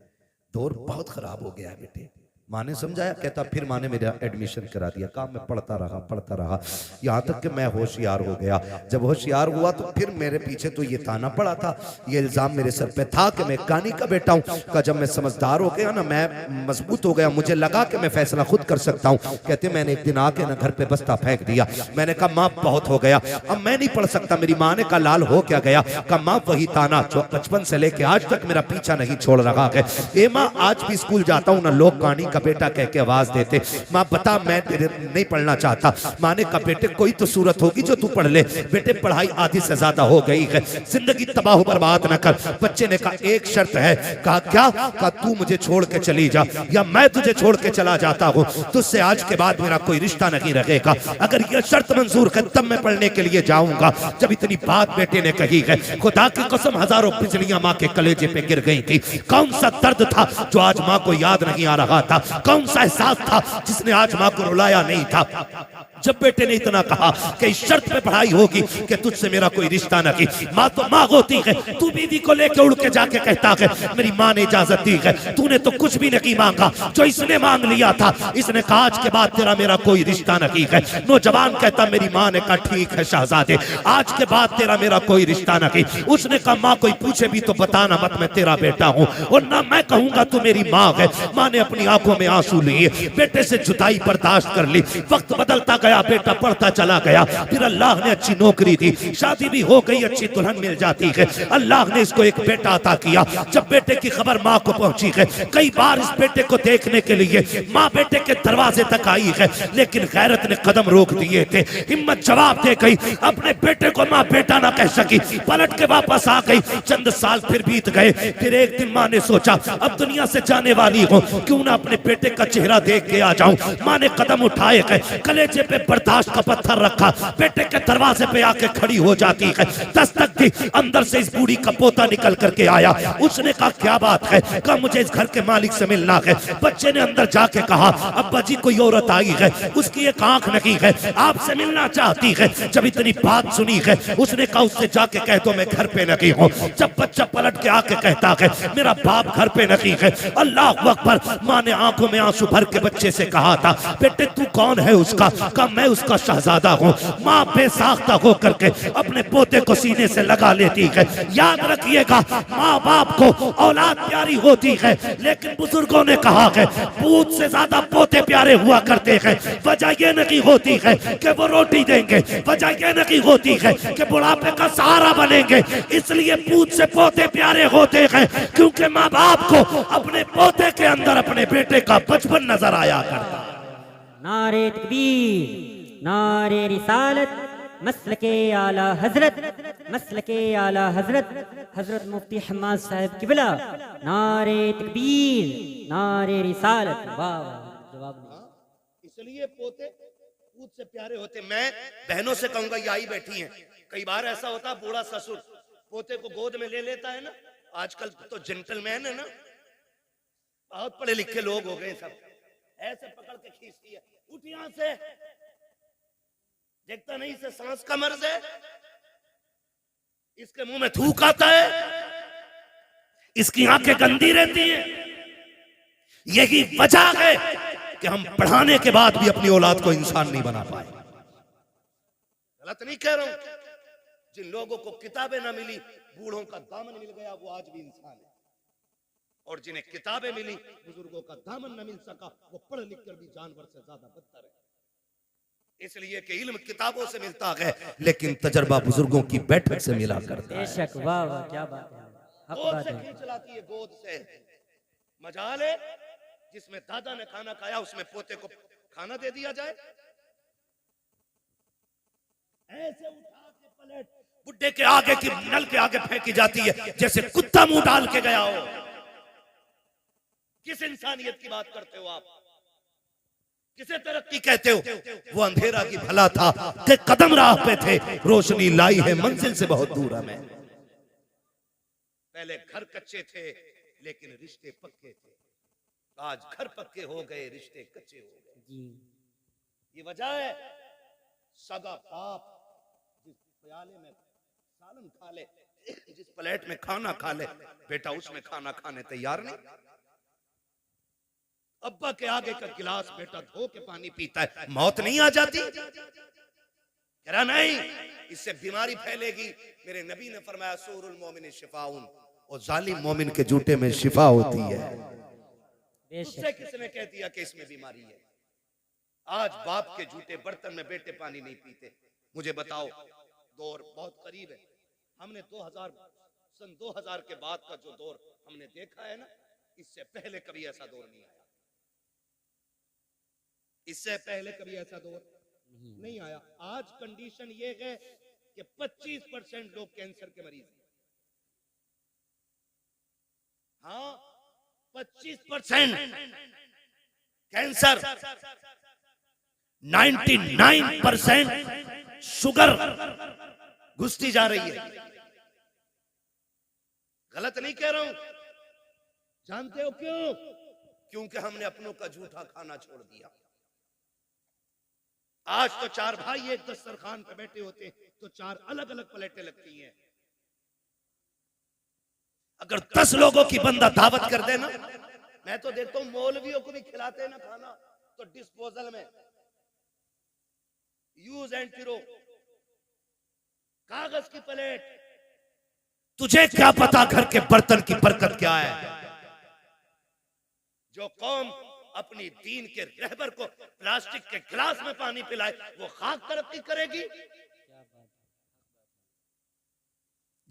दौर बहुत खराब हो गया है बेटे। माँ ने समझाया। कहता फिर माँ ने मेरा एडमिशन करा दिया। कहा मैं पढ़ता रहा यहाँ तक कि मैं होशियार हो गया। जब होशियार हुआ तो फिर मेरे पीछे तो ये ताना पड़ा था, ये इल्जाम मेरे सर पे था कि मैं कानी का बेटा हूँ। का जब मैं समझदार हो गया ना, मैं मजबूत हो गया, मुझे लगा कि मैं फैसला खुद कर सकता हूँ। कहते मैंने एक दिन आके ना घर पे बस्ता फेंक दिया। मैंने कहा माँ बहुत हो गया, अब मैं नहीं पढ़ सकता। मेरी माँ ने कहा लाल हो क्या गया? कहा माँ वही ताना जो बचपन से लेके आज तक मेरा पीछा नहीं छोड़ रहा है। ए माँ आज भी स्कूल जाता हूँ ना, लोग कानी का बेटा कह के आवाज देते। माँ बता मैं नहीं पढ़ना चाहता। माँ ने कहा बेटे कोई तो सूरत होगी जो तू पढ़ ले। बेटे पढ़ाई आधी से ज्यादा हो गई है, जिंदगी तबाह बर्बाद न कर। बच्चे ने कहा एक शर्त है। कहा क्या? कहा तू मुझे छोड़ के चली जा या मैं तुझे छोड़ के चला जाता हूँ, तुझसे आज के बाद मेरा कोई रिश्ता नहीं रहेगा। अगर यह शर्त मंजूर है तब मैं पढ़ने के लिए जाऊंगा। जब इतनी बात बेटे ने कही है, खुदा की कसम हजारों बिजलियां माँ के कलेजे पे गिर गई थी। कौन सा दर्द था जो आज माँ को याद नहीं आ रहा था? कौन सा एहसास था जिसने आज मां को रुलाया नहीं था? जब बेटे ने इतना कहा कि इस शर्त पे पढ़ाई होगी कि तुझसे मेरा कोई रिश्ता नहीं। माँ तो माँ होती है, तू बीवी को लेके उड़ के जाके कहता है मेरी माँ ने इजाजत दी है। तूने तो कुछ भी नहीं मांगा, जो इसने मांग लिया था। इसने कहा आज के बाद तेरा मेरा कोई रिश्ता नहीं है। नौजवान कहता मेरी माँ ने कहा ठीक है शहजादे, आज के बाद तेरा मेरा कोई रिश्ता नहीं। उसने कहा माँ कोई पूछे भी तो बताना मत मैं तेरा बेटा हूँ, और ना मैं कहूंगा तू मेरी माँ है। माँ ने अपनी आंखों में आंसू लिए, बेटे से जुदाई बर्दाश्त कर ली। वक्त बदलता गया, बेटा पढ़ता चला गया। फिर अल्लाह ने अच्छी नौकरी दी, शादी भी हो गई, अच्छी दुल्हन मिल जाती है। अल्लाह ने इसको एक बेटा अता किया। जब बेटे की खबर माँ को पहुंची है, कई बार इस बेटे को देखने के लिए माँ बेटे के दरवाजे तक आई है, लेकिन गैरत ने कदम रोक दिए थे। हिम्मत जवाब दे गई, अपने बेटे को माँ बेटा ना कह सकी, पलट के वापस आ गई। चंद साल फिर बीत गए। फिर एक दिन माँ ने सोचा अब दुनिया से जाने वाली हूँ, क्यों ना अपने बेटे का चेहरा देख के आ जाऊं। माँ ने कदम उठाए गए, कलेजे पे बर्दाश्त का पत्थर रखा, बेटे के दरवाजे पे आके खड़ी हो जाती है, दस्तक दी, अंदर से इस बूढ़ी का पोता निकल करके आया। उसने कहा क्या बात है, कहा मुझे इस घर के मालिक से मिलना है। बच्चे ने अंदर जाके कहा अब्बा जी कोई औरत आई है, उसकी एक आंख नहीं है, आपसे मिलना चाहती है। जब इतनी बात सुनी है उसने कहा उससे जाके कह दो मैं घर पे नहीं हूँ। जब बच्चा पलट के आके कहता है मेरा बाप घर पे नहीं है, अल्लाह अकबर। माँ ने आंखों में आंसू भर के बच्चे से कहा था बेटे तू कौन है उसका, कहा मैं उसका शहजादा हूँ। माँ बेसाख्ता होकर के अपने पोते को सीने से लगा लेती है। याद रखिएगा माँ बाप को औलाद प्यारी होती है, लेकिन बुजुर्गों ने कहा है पूत से ज्यादा पोते प्यारे हुआ करते हैं। वजह यह नहीं होती है कि वो रोटी देंगे, वजह यह नहीं होती है कि बुढ़ापे का सहारा बनेंगे। इसलिए पूत से पोते प्यारे होते हैं क्योंकि माँ बाप को अपने पोते के अंदर अपने बेटे का बचपन नजर आया करता। नारे तकबीर, नारे रिसालत, मसलके आला हजरत, मसलके आला हजरत, हजरत मुफ्ती हम्माद साहब किबला। नारे तकबीर, नारे रिसालत। वाह वाह, जवाब नहीं। इसलिए पोते पूत से प्यारे होते। मैं बहनों से कहूंगा ये आई बैठी हैं, कई बार ऐसा होता है बूढ़ा ससुर पोते को गोद में ले लेता है ना, आजकल तो जेंटलमैन है ना, बहुत पढ़े लिखे लोग हो गए सब, ऐसे पकड़ के खींचती है, उठ यहां से, देखता नहीं से सांस का मर्ज है, इसके मुंह में थूक आता है, इसकी आंखें गंदी रहती हैं। यही वजह है कि हम पढ़ाने के बाद भी अपनी औलाद को इंसान नहीं बना पाए। गलत नहीं कह रहा हूं, जिन लोगों को किताबें ना मिली, बूढ़ों का दामन मिल गया, वो आज भी इंसान है। और जिन्हें किताबें मिली, बुजुर्गों का दामन न मिल सका, वो पढ़ लिख कर भी जानवर से ज्यादा बदतर है। इसलिए कि इल्म किताबों से मिलता है, लेकिन तजर्बा बुजुर्गों की बैठक से मिला करता है। बेशक, वाह वाह, क्या बात है, हक गोद बात से है। खींच लाती है, गोद से। मजाल है जिसमें दादा ने खाना खाया उसमें पोते को खाना दे दिया जाए। ऐसे उठा के पलट बुड्ढे के आगे की नल के आगे फेंकी जाती है जैसे कुत्ता मुंह डाल के गया हो। किस इंसानियत की बात करते हो आप? किसे तरक्की कहते हो? वो अंधेरा की भला था कि कदम राह पे थे, रोशनी लाई है मंजिल से बहुत दूर हमें। पहले घर कच्चे थे लेकिन रिश्ते पक्के थे, आज घर पक्के हो गए, रिश्ते कच्चे हो गए। जी, ये वजह है सगा बाप जिस प्याले में सालन खा ले, जिस प्लेट में खाना खा ले, बेटा उसमें खाना खाने तैयार नहीं। अब्बा के आगे का गिलास बेटा धो के पानी पीता है, मौत नहीं आ जाती? कह रहा नहीं, इससे बीमारी फैलेगी। मेरे नबी ने फरमाया सूरुल मोमिन शिफाउन, और जालिम मोमिन के जूते में शिफा होती है। उससे किसने कह दिया कि इसमें बीमारी है? आज बाप के जूते बर्तन में बेटे पानी नहीं पीते। मुझे बताओ, दौर बहुत करीब है। हमने सन 2000 के बाद का जो दौर हमने देखा है ना, इससे पहले कभी ऐसा दौर नहीं आया। इससे पहले कभी ऐसा दौर नहीं आया। आज कंडीशन ये है कि 25% लोग कैंसर के मरीज हैं। हाँ, 25% कैंसर, 99% शुगर घुसती जा रही है। गलत नहीं कह रहा हूं। जानते हो क्यों? क्योंकि हमने अपनों का झूठा खाना छोड़ दिया। आज तो 4 भाई एक दस्तरखान पे बैठे होते तो 4 अलग अलग प्लेटें लगती हैं। अगर 10 लोगों की बंदा दावत कर देना, मैं तो देखता हूं मौलवियों को भी खिलाते हैं ना खाना, तो डिस्पोजल में यूज एंड थ्रो, कागज की प्लेट। तुझे क्या पता घर के बर्तन की बरकत क्या है? जो कौम अपनी दीन के रहबर को प्लास्टिक के गिलास में पानी पिलाए, वो खाक तरक्की करेगी।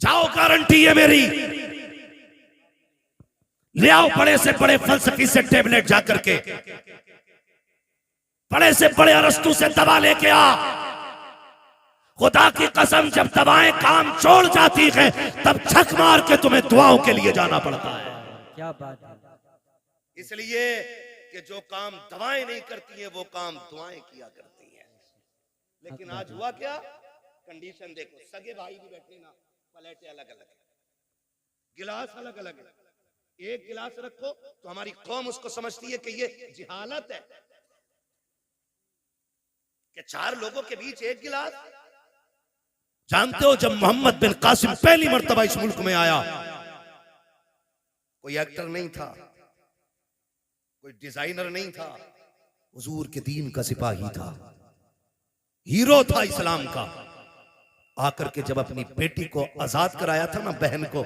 जाओ, गारंटी है मेरी। ले आओ बड़े से बड़े फलसफी से टेबलेट जाकर के, बड़े से बड़े अरस्तु से दवा लेके आ। खुदा की कसम, जब दवाएं काम छोड़ जाती हैं तब छक मार के तुम्हें दुआओं के लिए जाना पड़ता है। क्या बात है। इसलिए कि जो काम दवाएं नहीं करती हैं, वो काम दुआएं किया करती हैं। लेकिन आज हुआ क्या, कंडीशन देखो, सगे भाई भी बैठे ना, प्लेटें अलग अलग है, गिलास अलग अलग है। एक गिलास रखो तो हमारी कौम उसको समझती है कि ये जिहालत है कि 4 लोगों के बीच एक गिलास। जानते हो जब मोहम्मद बिन कासिम पहली मर्तबा इस मुल्क में आया, कोई एक्टर नहीं था, कोई डिजाइनर नहीं था, हुजूर के दीन का सिपाही था, हीरो था इस्लाम का। आकर के जब अपनी बेटी को आजाद कराया था ना, बहन को,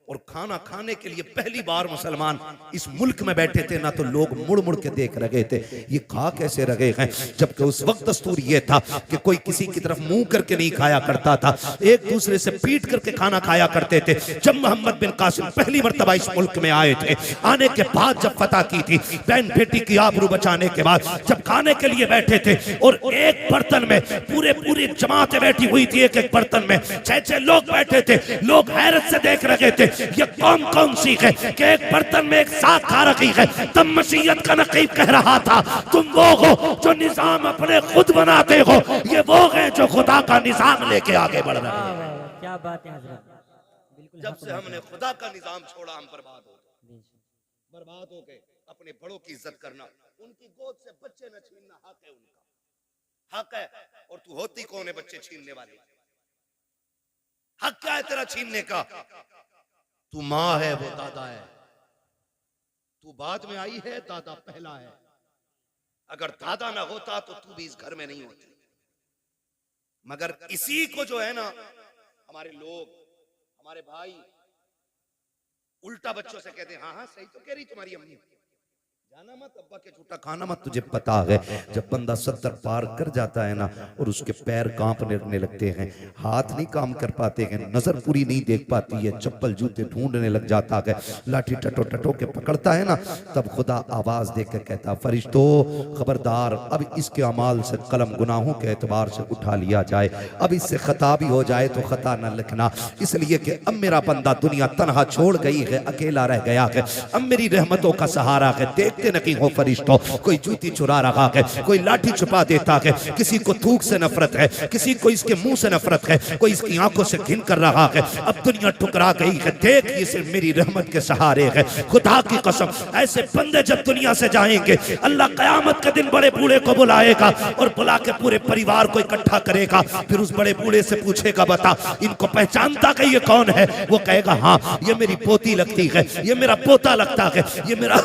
और खाना खाने के लिए पहली बार मुसलमान इस मुल्क में बैठे थे ना, तो लोग मुड़ मुड़ के देख रहे थे ये खा कैसे रहे हैं। जबकि उस वक्त दस्तूर ये था कि कोई किसी की तरफ मुंह करके नहीं खाया करता था, एक दूसरे से पीट करके खाना खाया करते थे। जब मोहम्मद बिन कासिम पहली मर्तबा इस मुल्क में आए थे, आने के बाद जब फतह की थी, बहन बेटी की आबरू बचाने के बाद जब खाने के लिए बैठे थे, और एक बर्तन में पूरी जमातें बैठी हुई थी, एक एक बर्तन में 6-6 लोग बैठे थे, लोग हैरत से देख रहे थे ये कौन सी है कि एक बर्तन में एक साथ खा रखी है। तब मसीहत का नकीब कह रहा था, तुम वो हो जो निजाम अपने खुद बनाते हो, ये वो है जो खुदा का निजाम लेके आगे बढ़ रहे हैं। क्या बात है हजरत, बिल्कुल। जब से हमने खुदा का निजाम छोड़ा, हम बर्बाद हो गए, बर्बाद हो गए। अपने बड़ों की इज्जत करना, उनकी गोद से बच्चे न छीनना हक है, उनका हक है। और तू होती कौन है बच्चे छीनने वाली? हक क्या है तेरा छीनने का? तू माँ है, वो दादा है, तू बाद में आई है, दादा पहला है। अगर दादा ना होता तो तू भी इस घर में नहीं होती। मगर इसी को जो है ना, हमारे लोग, हमारे भाई उल्टा बच्चों से कहते हैं, हाँ हाँ सही तो कह रही तुम्हारी अम्मी, जाना मत, अब्बा के झूठा खाना मत। तुझे पता है जब बंदा 70 पार कर जाता है ना, और उसके पैर कांपने लगते हैं, हाथ नहीं काम कर पाते हैं, नजर पूरी नहीं देख पाती है, चप्पल जूते ढूंढने लग जाता है, लाठी टटो के पकड़ता है ना, तब खुदा आवाज देकर कहता, फरिश्तों खबरदार, अब इसके अमाल से कलम गुनाहों के एतबार से उठा लिया जाए, अब इससे खता भी हो जाए तो खता न लिखना, इसलिए कि अब मेरा बंदा दुनिया तनहा छोड़ गई है, अकेला रह गया है, अब मेरी रहमतों का सहारा है। देखते नहीं हो फरिश्तों, कोई जूती चुरा रहा है, कोई लाठी छुपा देता है, किसी को थूक से नफरत है, किसी को इसके मुंह से नफरत है, कोई इसकी आंखों से घिन कर रहा है। अब दुनिया ठुकरा गई है, देख ये सिर्फ मेरी रहमत के सहारे है। खुदा की कसम, ऐसे बंदे जब दुनिया से जाएंगे, अल्लाह कयामत के दिन बड़े बूढ़े को बुलाएगा और बुला के पूरे परिवार को इकट्ठा करेगा, फिर उस बड़े बूढ़े से पूछेगा, बता इनको पहचानता कि ये कौन है? वो कहेगा, हाँ ये मेरी पोती लगती है, ये मेरा पोता लगता है, ये मेरा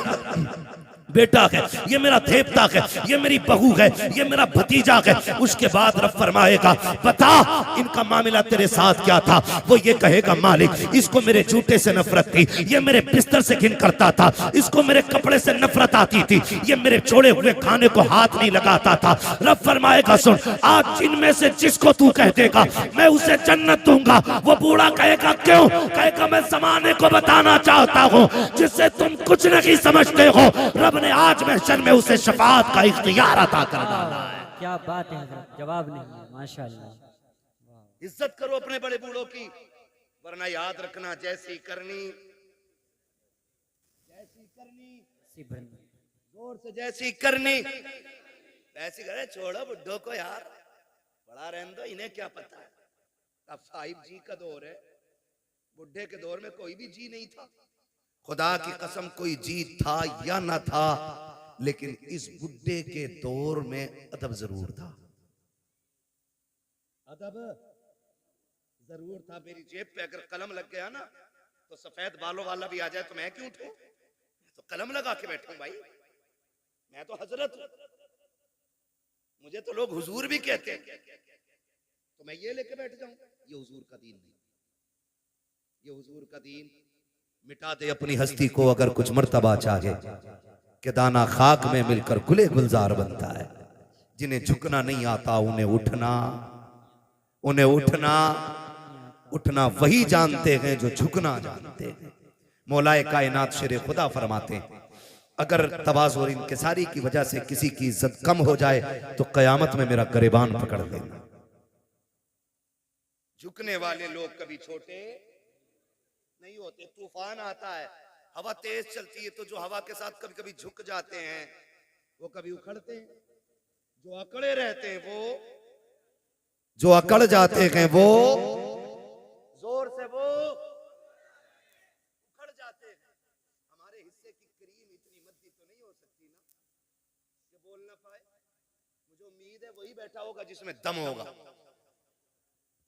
बेटा है, ये मेरा देवता है, ये मेरी बहू है, ये मेरा भतीजा है। उसके बाद रब फरमाएगा, बता इनका मामला तेरे साथ क्या था? वो ये कहेगा, मालिक इसको मेरे जूते से नफरत थी, ये मेरे बिस्तर से घिन करता था, इसको मेरे कपड़े से नफरत आती थी, ये मेरे छोड़े हुए खाने को हाथ नहीं लगाता था। रब फरमाएगा, सुन आज जिनमें से जिसको तू कह देगा मैं उसे जन्नत दूंगा। वो बूढ़ा कहेगा, क्यों? कहेगा, मैं जमाने को बताना चाहता हूँ जिससे तुम कुछ नहीं समझते हो, रब ने आज महशर में उसे शफाअत का इख्तियार अता कर डाला है। क्या बात है हजरत, जवाब नहीं है, माशाअल्लाह। इज्जत करो अपने बड़े बूढ़ों की, वरना याद रखना जैसी करनी जोर से, जैसी करनी ऐसी करे। छोड़ो बुड्ढों को यार, बड़ा रहने दो, इन्हें क्या पता है। अब साहिब जी का दौर है, बुढ़े के दौर में कोई भी जी नहीं था। खुदा की कसम कोई जी था या ना था, लेकिन इस बुड्ढे के दौर में अदब जरूर था, अदब जरूर था। मेरी जेब पे अगर कलम लग गया ना, तो सफेद बालों वाला भी आ जाए तो मैं क्यों उठूं? तो कलम लगा के बैठूं भाई, मैं तो हजरत हूं, मुझे तो लोग हुजूर भी कहते हैं, तो मैं ये लेके बैठ जाऊं? ये हुजूर का दीन नहीं, ये हुजूर का दीन मिटा दे अपनी हस्ती को अगर कुछ मर्तबा चाहे, कि दाना खाक में मिलकर गुले गुलजार बनता है। जिन्हें झुकना नहीं आता उन्हें उठना, उन्हें उठना उठना वही जानते हैं जो झुकना जानते हैं। मौलाए कायनात शेर खुदा फरमाते हैं, अगर तवाज़ु और इंकिसारी की वजह से किसी की इज्जत कम हो जाए तो कयामत में मेरा गिरबान पकड़ लेना। झुकने वाले लोग कभी छोटे नहीं होते। तूफान आता है, हवा तेज चलती है, तो जो हवा के साथ कभी कभी झुक जाते हैं वो कभी उखड़ते हैं, जो अकड़े रहते हैं वो जो अकड़ जाते हैं वो जोर से वो उखड़ जाते हैं। हमारे हिस्से की क्रीम इतनी मद्दी तो नहीं हो सकती ना कि बोल ना पाए। मुझे उम्मीद है वही बैठा होगा जिसमें दम होगा।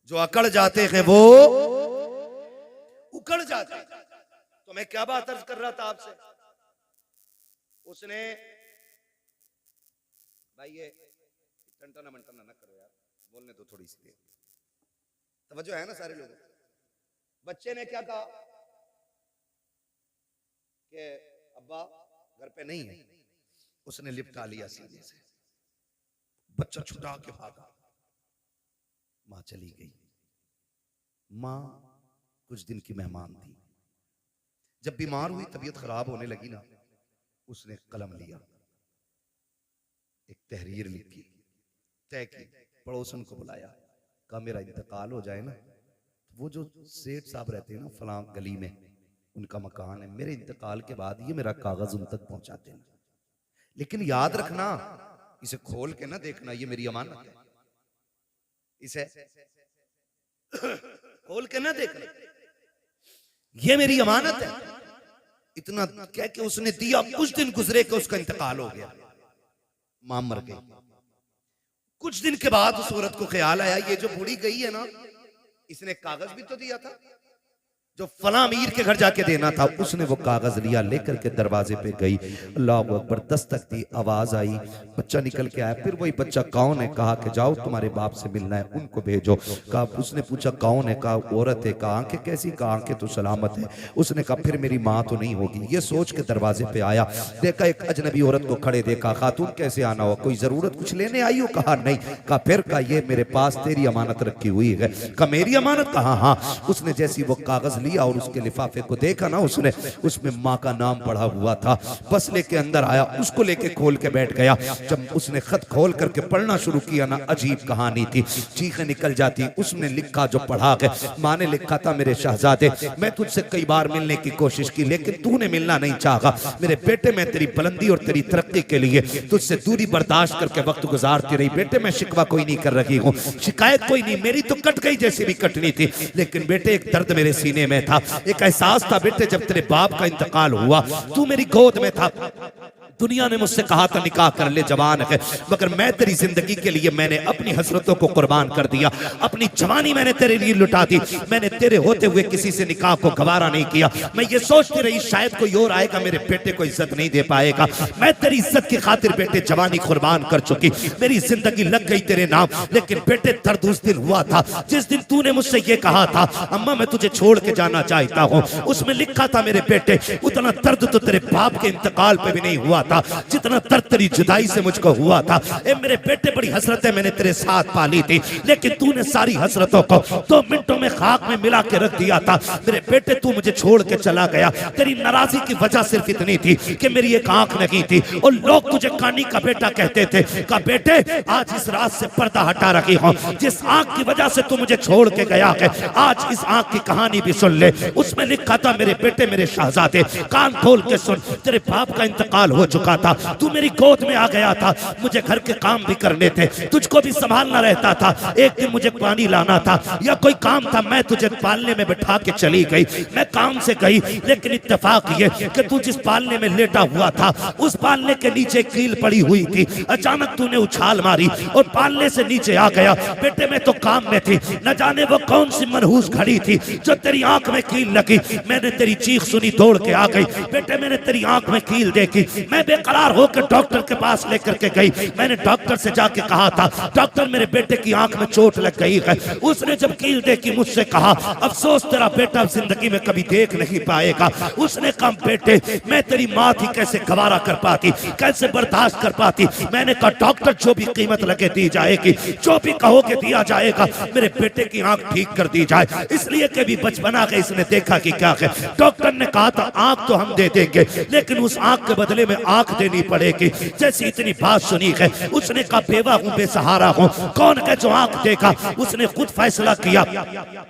जो अकड़ जाते हैं वो उकड़ जाते हैं। तो मैं क्या बात अर्ज कर रहा था आपसे, उसने भाई ये टंटना मंटना ना करो यार, बोलने दो थोड़ी सी देर, तवज्जो है ना सारे लोगों। बच्चे ने क्या कहा कि अब्बा घर पे नहीं है, उसने लिपटा लिया सीने से, बच्चा छुटा के भागा। मां चली गई। मां कुछ दिन की मेहमान थी। जब बीमार हुई, तबीयत खराब होने लगी ना, उसने कलम लिया, एक तहरीर लिखी, तय की, पड़ोसन को बुलाया, कहा मेरा इंतकाल हो जाए ना, वो जो सेठ साहब रहते हैं ना फलां गली में, उनका मकान है, मेरे इंतकाल के बाद ये मेरा कागज उन तक पहुंचा देना, लेकिन याद रखना इसे खोल के ना देखना, ये मेरी अमानत है, इसे खोल के ना देखना, ये मेरी अमानत है। इतना कह के उसने दिया। कुछ दिन गुजरे कि उसका इंतकाल हो गया, मां मर गई। कुछ दिन के बाद उस औरत को ख्याल आया, ये जो बूढ़ी गई है ना, इसने कागज भी तो दिया था जो फला अमीर के घर जाके देना था। उसने वो कागज लिया, लेकर के दरवाजे पे गई, अल्लाह अकबर, दस्तक दी, आवाज आई, बच्चा निकल के आया। फिर वही बच्चा कौन है, कहा कि जाओ तुम्हारे बाप से मिलना है, उनको भेजो। कहा, उसने पूछा कौन है, कहा औरत है। कहा आंखें कैसी, कहा आंखें तो सलामत है। उसने कहा फिर मेरी माँ तो नहीं होगी। ये सोच के दरवाजे पे आया, देखा एक अजनबी औरत को खड़े देखा। खातून कैसे आना हो, कोई जरूरत कुछ लेने आई हो? कहा नहीं। कहा फिर? कहा ये मेरे पास तेरी अमानत रखी हुई है। कहा मेरी अमानत? कहा हाँ। उसने जैसी वो कागज लिया और उसके लिफाफे को देखा ना, उसने उसमें माँ का नाम पढ़ा हुआ था। बस लेके अंदर आया, उसको लेके खोल के बैठ गया। जब उसने खत खोल करके पढ़ना शुरू किया ना, अजीब कहानी थी, चीखें निकल जाती। उसने लिखा जो पढ़ा है, माँ ने लिखा था, मेरे शहजादे मैं तुझसे कई बार मिलने की कोशिश की, लेकिन तूने मिलना नहीं चाहा। मेरे बेटे, मैं तेरी बुलंदी और तेरी तरक्की के लिए तुझसे दूरी बर्दाश्त करके वक्त गुजारती रही। बेटे मैं शिकवा कोई नहीं कर रही हूँ, शिकायत कोई नहीं, मेरी तो कट गई जैसी भी कटनी थी, लेकिन बेटे एक दर्द मेरे सीने में था, एक एहसास था बेटे, जब तेरे बाप का इंतकाल हुआ तू मेरी गोद में था। दुनिया ने मुझसे कहा था निकाह कर ले, जवान है, मगर मैं तेरी जिंदगी के लिए मैंने अपनी हसरतों को कुर्बान कर दिया, अपनी जवानी मैंने तेरे लिए लुटा दी। मैंने तेरे होते हुए किसी से निकाह को गवारा नहीं किया। मैं ये सोचती रही शायद कोई और आएगा मेरे बेटे को इज्जत नहीं दे पाएगा। मैं तेरी इज्जत की खातिर बेटे जवानी कुर्बान कर चुकी, मेरी जिंदगी लग गई तेरे नाम। लेकिन बेटे दर्द उस दिन हुआ था जिस दिन तूने मुझसे ये कहा था, अम्मा मैं तुझे छोड़ के जाना चाहता हूँ। उसमें लिखा था मेरे बेटे, उतना दर्द तो तेरे बाप के इंतकाल पे भी नहीं हुआ था जितना दर्द तेरी जुदाई से मुझको हुआ था। ए मेरे बेटे, बड़ी हसरतें मैंने तेरे साथ पाली थी, लेकिन तूने सारी हसरतों को 2 मिनटों में खाक में मिला के रख दिया था। मेरे बेटे तू मुझे छोड़ के चला गया, तेरी नाराजगी की वजह सिर्फ इतनी थी कि मेरी एक आंख नहीं थी और लोग तुझे कानी का बेटा कहते थे। कहा बेटे आज इस रात से पर्दा हटा रही हूं, जिस आंख की वजह से तू मुझे छोड़ के गया है, आज इस आंख की कहानी भी सुन ले। उसमें लिखा था मेरे बेटे, मेरे शहजादे कान खोल के सुन, तेरे बाप का इंतकाल हो चुका था, तू मेरी गोद में आ गया था, मुझे घर के काम भी करने थे, तुझको भी संभालना रहता था। एक दिन मुझे पानी लाना था या कोई काम था, मैं तुझे पालने में बैठा के चली गई। मैं काम से गई, लेकिन इत्तेफाक ये कि तू जिस पालने में लेटा हुआ था उस पालने के नीचे कील पड़ी हुई थी। अचानक तूने उछाल मारी और पालने से नीचे आ गया। बेटे मैं तो काम में थी, न जाने वो कौन सी मनहूस घड़ी थी जो तेरी आंख में कील लगी। मैंने तेरी चीख सुनी, दौड़ के आ गई। बेटे मैंने तेरी आंख में कील देखी, मैं बेकरार होकर डॉक्टर के पास लेकर के गई। मैंने डॉक्टर से जाके कहा था, डॉक्टर मेरे बेटे की आंख में चोट लग गई है। उसने जब कील देखी मुझसे कहा, अफसोस तेरा बेटा जिंदगी में कभी देख नहीं पाएगा। उसने कहा बेटे मैं तेरी माँ थी, कैसे गवारा कर पाती, कैसे बर्दाश्त कर पाती। मैंने कहा डॉक्टर जो भी कीमत लगे दी जाएगी, जो भी कहोगे दिया जाएगा, मेरे बेटे की आंख ठीक कर दी जाए। इसलिए कि भी बचपना के इसने देखा कि क्या है। डॉक्टर ने कहा था आंख तो हम दे देंगे, लेकिन उस आंख के बदले में आंख देनी पड़ेगी। जैसी इतनी बात सुनी है उसने कहा बेवा हूं, बेसहारा हूं, कौन है जो आंख देगा। उसने खुद फैसला किया,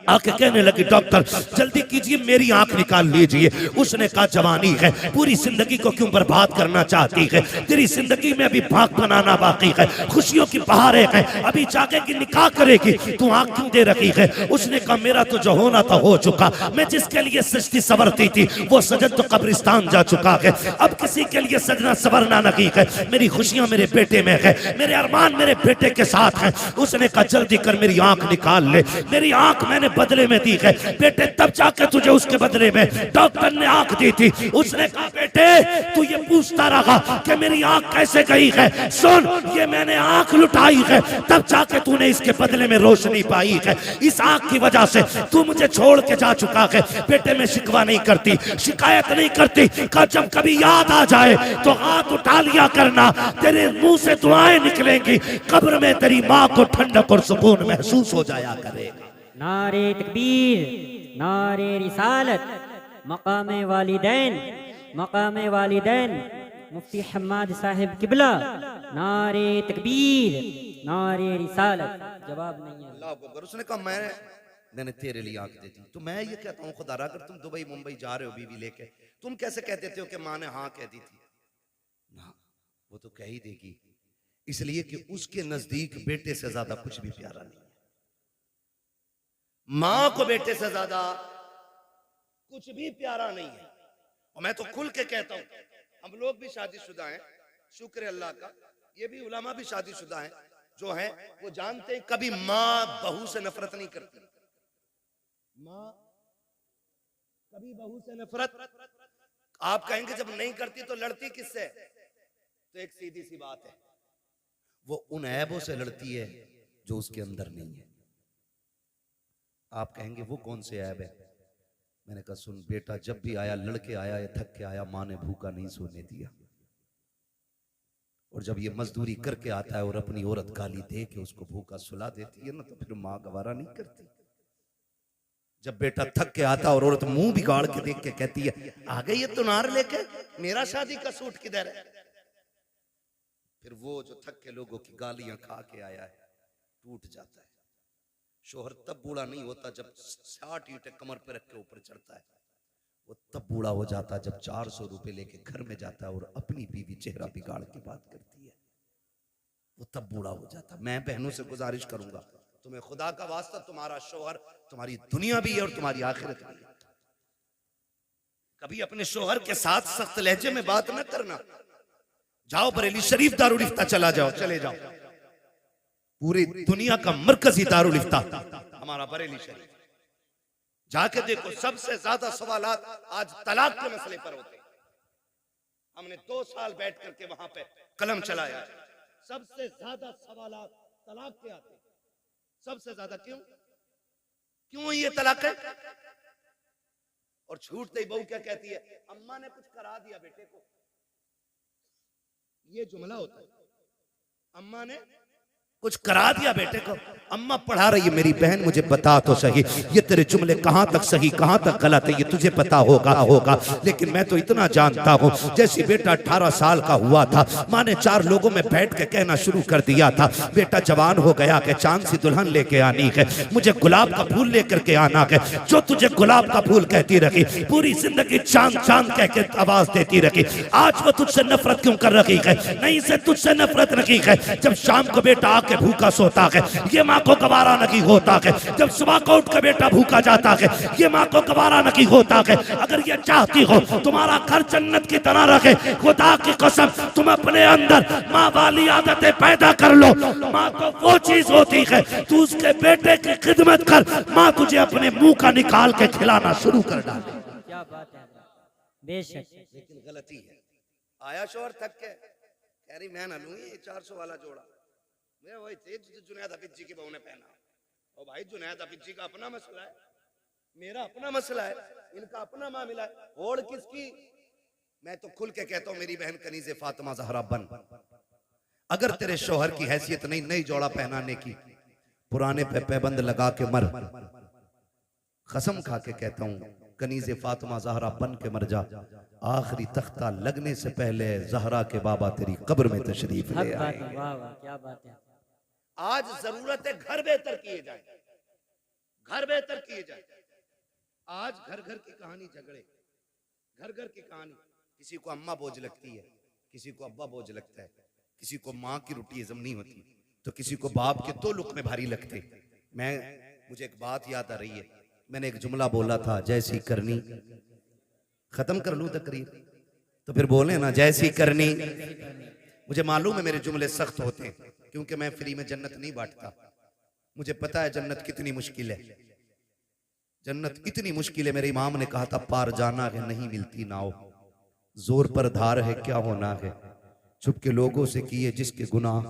आके कहने लगी डॉक्टर जल्दी कीजिए मेरी आंख निकाल लीजिए। उसने कहा जवानी है, पूरी जिंदगी को क्यों बर्बाद करना चाहती है, तेरी जिंदगी में अभी भाग बनाना बाकी है, खुशियों की बहारें हैं, अभी जागेगी निकाह करेगी, तू आंख क्यों दे रखी है। उसने कहा मेरा तो जो होना था हो चुका, मैं जिसके लिए सजती सवरती थी वो सजन तो कब्रिस्तान जा चुका है, अब किसी के लिए सजना सवरना नहीं है, मेरी खुशियां मेरे बेटे में है, मेरे अरमान मेरे बेटे के साथ हैं। उसने कहा जल्दी कर मेरी आंख निकाल ले, मेरी आंख मैंने बदले में दी है बेटे, तब जाके तुझे उसके बदले में डॉक्टर ने आंख दी थी। उसने कहा बेटे तू ये पूछता रहा कि मेरी आंख कैसे गई है, सुन ये मैंने आंख लुटाई है, तब जाके तूने इसके बदले में रोशनी पाई है, इस आंख की वजह से तू मुझे छोड़ के जा चुका है। बेटे मैं शिकवा नहीं करती, शिकायत नहीं करती, का जब कभी याद आ जाए तो हाथ उठा लिया करना, तेरे मुंह से दुआएं निकलेंगी, कब्र में तेरी माँ को ठंडक और सुकून महसूस हो जाया करेगा। नारे तकबीर, नारे रिसालत, मकामे वालिदैन, मकामे वालिदैन, मुफ्ती हम्माद साहिब किबला, नारे तकबीर, नारे रिसालत। जवाब नहीं है। अल्लाह अकबर। उसने कहा मैंने तेरे लिए आंख दे दी। तो मैं ये कहता हूँ खुदा अगर तुम दुबई मुंबई जा रहे हो बीवी लेके, तुम कैसे कह देते हो कि माँ ने हाँ कह दी थी। ना, वो तो कह ही देगी, इसलिए कि उसके नजदीक बेटे से ज्यादा कुछ भी प्यारा नहीं है। माँ को बेटे से ज्यादा कुछ भी प्यारा नहीं है। और मैं तो खुल के कहता हूं, हम लोग भी शादीशुदा हैं, शुक्र है अल्लाह का, ये भी उलमा भी शादीशुदा हैं, जो हैं वो जानते हैं कभी माँ बहू से नफरत नहीं करती। माँ कभी बहू से नफरत, आप कहेंगे जब नहीं करती तो लड़ती किससे, तो एक सीधी सी बात है, वो उन ऐबों से लड़ती है जो उसके अंदर नहीं है। आप कहेंगे वो कौन से ऐब है। मैंने कहा सुन बेटा, जब भी आया लड़के आया या थक के आया, माँ ने भूखा नहीं सोने दिया, और जब ये मजदूरी करके आता है और अपनी औरत गाली दे के उसको भूखा सुला देती है ना, तो फिर माँ गवारा नहीं करती। जब बेटा थक के आता और औरत मुंह बिगाड़ के देख के कहती है आ गई ये तुनार लेके, मेरा शादी का सूट किधर है, फिर वो जो थक के लोगों की गालियां खा के आया है टूट जाता है। शोहर तब बूढ़ा नहीं होता जब 60 ईंटें कमर पे रख के ऊपर चढ़ता है, वो तब बूढ़ा हो जाता जब 400 रुपए लेके घर में जाता है और अपनी बीवी चेहरा बिगाड़ के बात करती है, वो तब बूढ़ा हो जाता। मैं बहनों से गुजारिश करूंगा, तुम्हें खुदा का वास्ता, तुम्हारा शोहर तुम्हारी दुनिया भी है और तुम्हारी आखिरत भी है। कभी अपने शोहर के साथ सख्त लहजे में बात न करना। जाओ बरेली शरीफ दारुल इफ्ता चला जाओ, चले जाओ, पूरी दुनिया का मरकजी दारुल इफ्ता हमारा बरेली शरीफ, जाके देखो सबसे ज्यादा सवालात आज तलाक के मसले पर होते हैं। हमने 2 साल बैठ करके वहां पे कलम चलाया, सबसे ज्यादा सवालात तलाक के आते हैं, सबसे ज्यादा। क्यों ये तलाक है। और छूटते ही बहू क्या कहती है, अम्मा ने कुछ करा दिया बेटे को, ये जुमला होता है, अम्मा ने कुछ करा दिया बेटे को। अम्मा पढ़ा रही है, मेरी बहन मुझे बता तो सही ये तेरे जुमले कहां तक सही कहां तक गलत है, ये तुझे पता होगा, लेकिन मैं तो इतना जानता हूं, जैसे बेटा 18 साल का हुआ था, माँ ने 4 लोगों में बैठ के कहना शुरू कर दिया था, बेटा जवान हो गया कि चांद सी दुल्हन लेके आनी है, मुझे गुलाब का फूल लेकर के आना है, जो तुझे गुलाब का फूल कहती रही, पूरी जिंदगी चांद चांद कह के आवाज देती रही, आज वो तुझसे नफरत क्यों कर रही है। नहीं से तुझसे नफरत रखी है, जब शाम को बेटा आके भूखा सोता है ये माँ को गवारा नहीं होता है, जब सुबह को उठ के बेटा भूखा जाता है ये माँ को गवारा नहीं होता है। अगर ये चाहती हो तुम्हारा घर जन्नत की तरह रखे, खुदा की कसम तुम अपने अंदर माँ वाली आदतें पैदा कर लो। माँ तो वो चीज होती है, तू उसके बेटे की खिदमत कर, माँ तुझे अपने मुंह का निकाल के खिलाना शुरू कर डाले। क्या बात है, बेशक। लेकिन गलती है, आया शोहर थक के कह रही मैं ना लूंगी 400 वाला जोड़ा, मैं वही थे जुनैद हफीज जी की बहू ने पहना। और भाई जुनैद हफीज जी का अपना मसला है, मेरा अपना मसला है, इनका अपना मामला है, और किसकी। मैं तो खुल के कहता हूं मेरी बहन कनीज़े फातिमा ज़हरा बन, अगर तेरे शोहर की हैसियत नहीं नई जोड़ा पहनाने की, पुराने पे पैबंद लगा के मर। कसम खा के कहता हूं कनीज़े फातिमा ज़हरा बन के मर जा, आखिरी तख्ता लगने से पहले ज़हरा के बाबा तेरी कब्र में तशरीफ हक ले बात आए। है, वाह वाह क्या बात है। आज जरूरत है घर बेहतर किए जाए, घर बेहतर किए जाए। आज घर घर की कहानी झगड़े, घर घर की कहानी, किसी को अम्मा बोझ लगती है, किसी को अब्बा बोझ लगता है, किसी को माँ की रोटी हजम नहीं होती तो किसी को बाप के 2 लुक़मे भारी लगते। मुझे एक बात याद आ रही है, मैंने एक जुमला बोला था, जैसी करनी, खत्म कर लूं तकरीर तो फिर बोले ना जैसी करनी। मुझे मालूम है मेरे जुमले सख्त होते हैं क्योंकि मैं फ्री में जन्नत नहीं बांटता। मुझे पता है जन्नत कितनी मुश्किल है, जन्नत इतनी मुश्किल है। मेरे इमाम ने कहा था पार जाना है नहीं मिलती नाव, जोर पर धार है क्या होना है, चुप के लोगों से किए जिसके गुनाह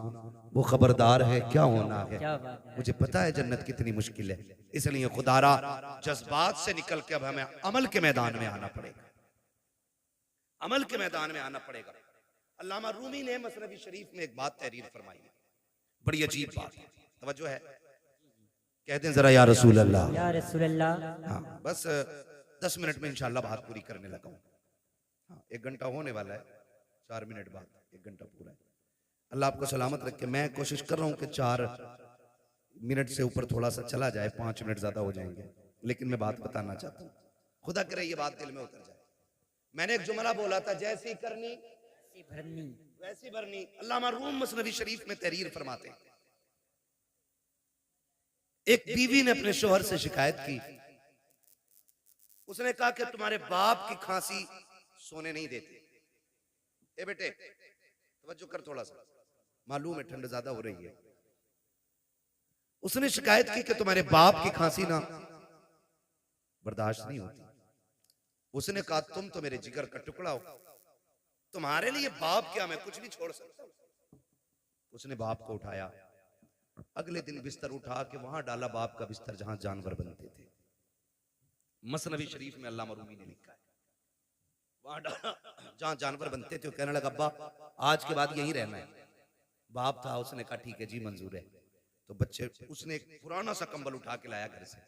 वो खबरदार है क्या होना है। क्या बात है। मुझे पता है जन्नत कितनी मुश्किल है, इसलिए खुदारा जज्बात से निकल के अब हमें अमल के मैदान में आना पड़ेगा, अमल के मैदान में आना पड़ेगा। अल्लामा रूमी ने मसनवी शरीफ में एक बात तहरीर फरमाई है, बड़ी अजीब बात है, तवज्जो है, कहते हैं जरा या रसूल अल्लाह। या रसूल अल्लाह। हाँ बस 10 मिनट में इंशाल्लाह बात पूरी करने लगा हूँ। हाँ 1 घंटा होने वाला है, 4 मिनट बाद 1 घंटा पूरा है। अल्लाह आपको सलामत रखे। मैं कोशिश कर रहा हूँ कि 4 मिनट से ऊपर थोड़ा सा चला जाए, 5 मिनट ज्यादा हो जाएंगे, लेकिन मैं बात बताना चाहता हूँ, खुदा करे ये बात दिल में उतर जाए। मैंने एक जुमला बोला था, जैसी करनी भरनी वैसी भरनी। अल्लामा रूम मसनवी शरीफ में तहरीर फरमाते हैं, एक बीवी ने अपने शोहर से शिकायत की, उसने कहा कि तुम्हारे बाप की खांसी सोने नहीं देती। ए बेटे तवज्जो कर थोड़ा सा, मालूम है ठंड ज्यादा हो रही है। उसने शिकायत की कि तुम्हारे बाप की खांसी ना बर्दाश्त नहीं होती। उसने कहा तुम तो मेरे जिगर का टुकड़ा हो, तुम्हारे लिए बाप क्या, मैं कुछ नहीं छोड़ सकता। उसने बाप को उठाया, अगले दिन बिस्तर उठा के वहां डाला, बाप का बिस्तर जहां जानवर बनते थे। मसनवी शरीफ में अल्लामा रूमी ने लिखा है, वहां डाला जहां जानवर बनते थे। कहने लगा अब्बा आज के बाद यहीं रहना है। बाप था, उसने कहा ठीक है जी मंजूर है। तो बच्चे, उसने एक पुराना सा कंबल उठा के लाया घर से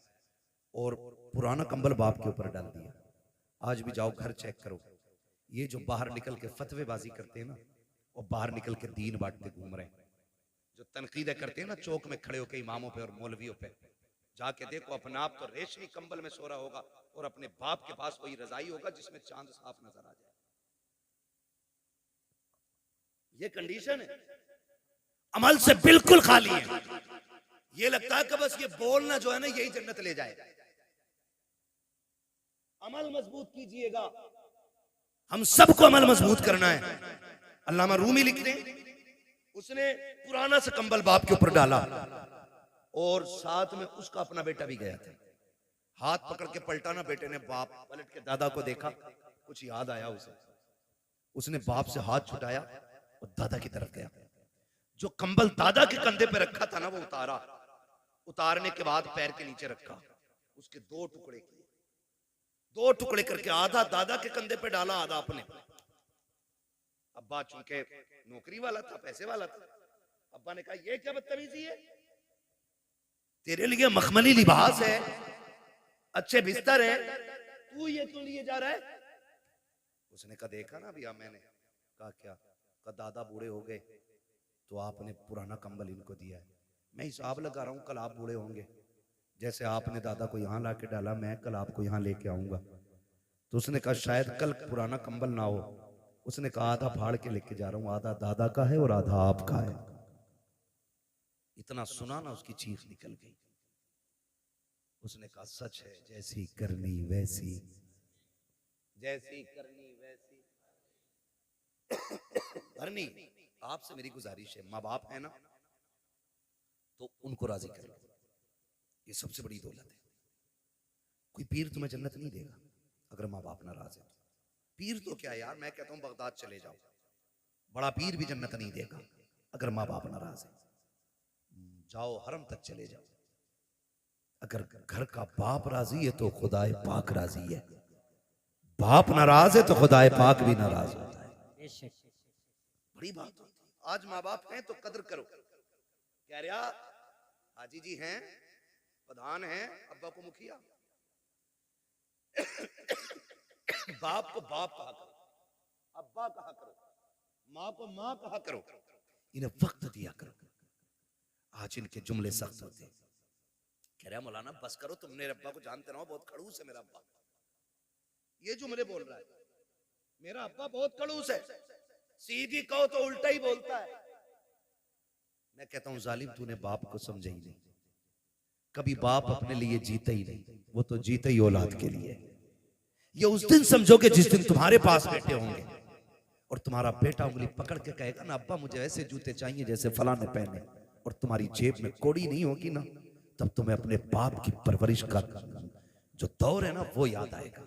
और पुराना कंबल बाप के ऊपर डाल दिया। आज भी जाओ घर चेक करो, ये जो बाहर निकल के फतवेबाजी करते हैं ना, और बाहर निकल के दीन बांटते घूम रहे हैं, जो तनकीदें करते हैं ना चौक में खड़े होकर इमामों पे और मौलवियों पे, जाके देखो अपना आप तो रेशमी कंबल में सो रहा होगा और अपने बाप के पास वही रजाई होगा जिसमें चांद साफ नजर आ जाए। ये कंडीशन है, अमल से बिल्कुल खाली है। ये लगता है कि बस ये बोलना जो है ना यही जन्नत ले जाए। अमल मजबूत कीजिएगा, हम सबको अमल मजबूत करना है। अल्लामा रूमी लिखते हैं, उसने पुराना सा कंबल बाप के ऊपर डाला और साथ में उसका अपना बेटा भी गया था। हाथ पकड़ के पलटाना, बेटे ने बाप पलट के दादा को देखा, कुछ याद आया उसे, उसने बाप से हाथ छुटाया और दादा की तरफ गया। जो कंबल दादा के कंधे पे रखा था ना वो उतारा, उतारने के बाद पैर के नीचे रखा, उसके 2 टुकड़े किए, 2 टुकड़े करके आधा दादा के कंधे पे डाला, आधा अपने। अब्बा चूंकि नौकरी वाला था, पैसे वाला था, अब्बा ने कहा ये क्या बदतमीजी है, तेरे लिए मखमली लिबास है, अच्छे बिस्तर है, तू ये क्यों लिए जा रहा है। उसने कहा देखा ना भैया, मैंने कहा क्या, कहा दादा बूढ़े हो गए तो आपने पुराना कंबल इनको दिया है, मैं हिसाब लगा रहा हूं कल आप बूढ़े होंगे, जैसे आपने दादा को यहां लाके डाला मैं कल आपको यहां लेके आऊंगा। तो उसने कहा शायद कल पुराना कंबल ना हो। उसने कहा आधा फाड़ के लेके जा रहा हूं, आधा दादा का है और आधा आपका है। इतना सुना ना उसकी चीख निकल गई। उसने कहा सच है, जैसी करनी वैसी, जैसी करनी वैसी भरनी। आपसे मेरी गुजारिश है, माँ बाप है ना तो उनको राजी कर लो, ये सबसे बड़ी दौलत है। कोई पीर तुम्हें जन्नत नहीं देगा अगर माँ बाप नाराज है। पीर तो क्या यार, मैं कहता हूं बगदाद चले जाओ, बड़ा पीर भी जन्नत नहीं देगा अगर माँ बाप नाराज है। जाओ हरम तक चले जाओ, अगर घर का बाप राजी है तो खुदाए पाक राजी है, बाप नाराज है तो खुदाए पाक भी नाराज होता है। बड़ी बात होती है। आज माँ बाप हैं तो कदर करो। कह रहा हाजी जी हैं, प्रधान हैं, अब्बा को मुखिया, बाप को बाप कहा करो, अब्बा कहा करो, माँ को माँ कहा करो, इन्हें वक्त दिया करो। आज इनके जुमले सख्त होते हैं। कह रहा मौलाना बस करो, तुम मेरे अब्बा को जानते रहो, बहुत खड़ूस है मेरा अब्बा। ये जुमले बोल रहा है, मेरा अब्बा बहुत खड़ूस है, सीधी कहो तो उल्टा ही बोलता है। मैं कहता हूं जालिम, तूने बाप को समझा ही नहीं। कभी बाप अपने लिए जीता ही नहीं, वो तो जीता ही औलाद के लिए। ये उस दिन समझोगे जिस दिन तुम्हारे पास बेटे होंगे और तुम्हारा बेटा उंगली पकड़ के कहेगा ना अब्बा मुझे ऐसे जूते चाहिए जैसे फला ने पहने, और तुम्हारी जेब में कोड़ी नहीं होगी ना, तब तुम्हें अपने बाप की परवरिश का जो दौर है ना वो याद आएगा।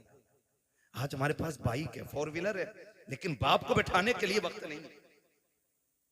आज हमारे पास बाइक है, 4 व्हीलर है, लेकिन बाप को बैठाने के लिए वक्त नहीं है।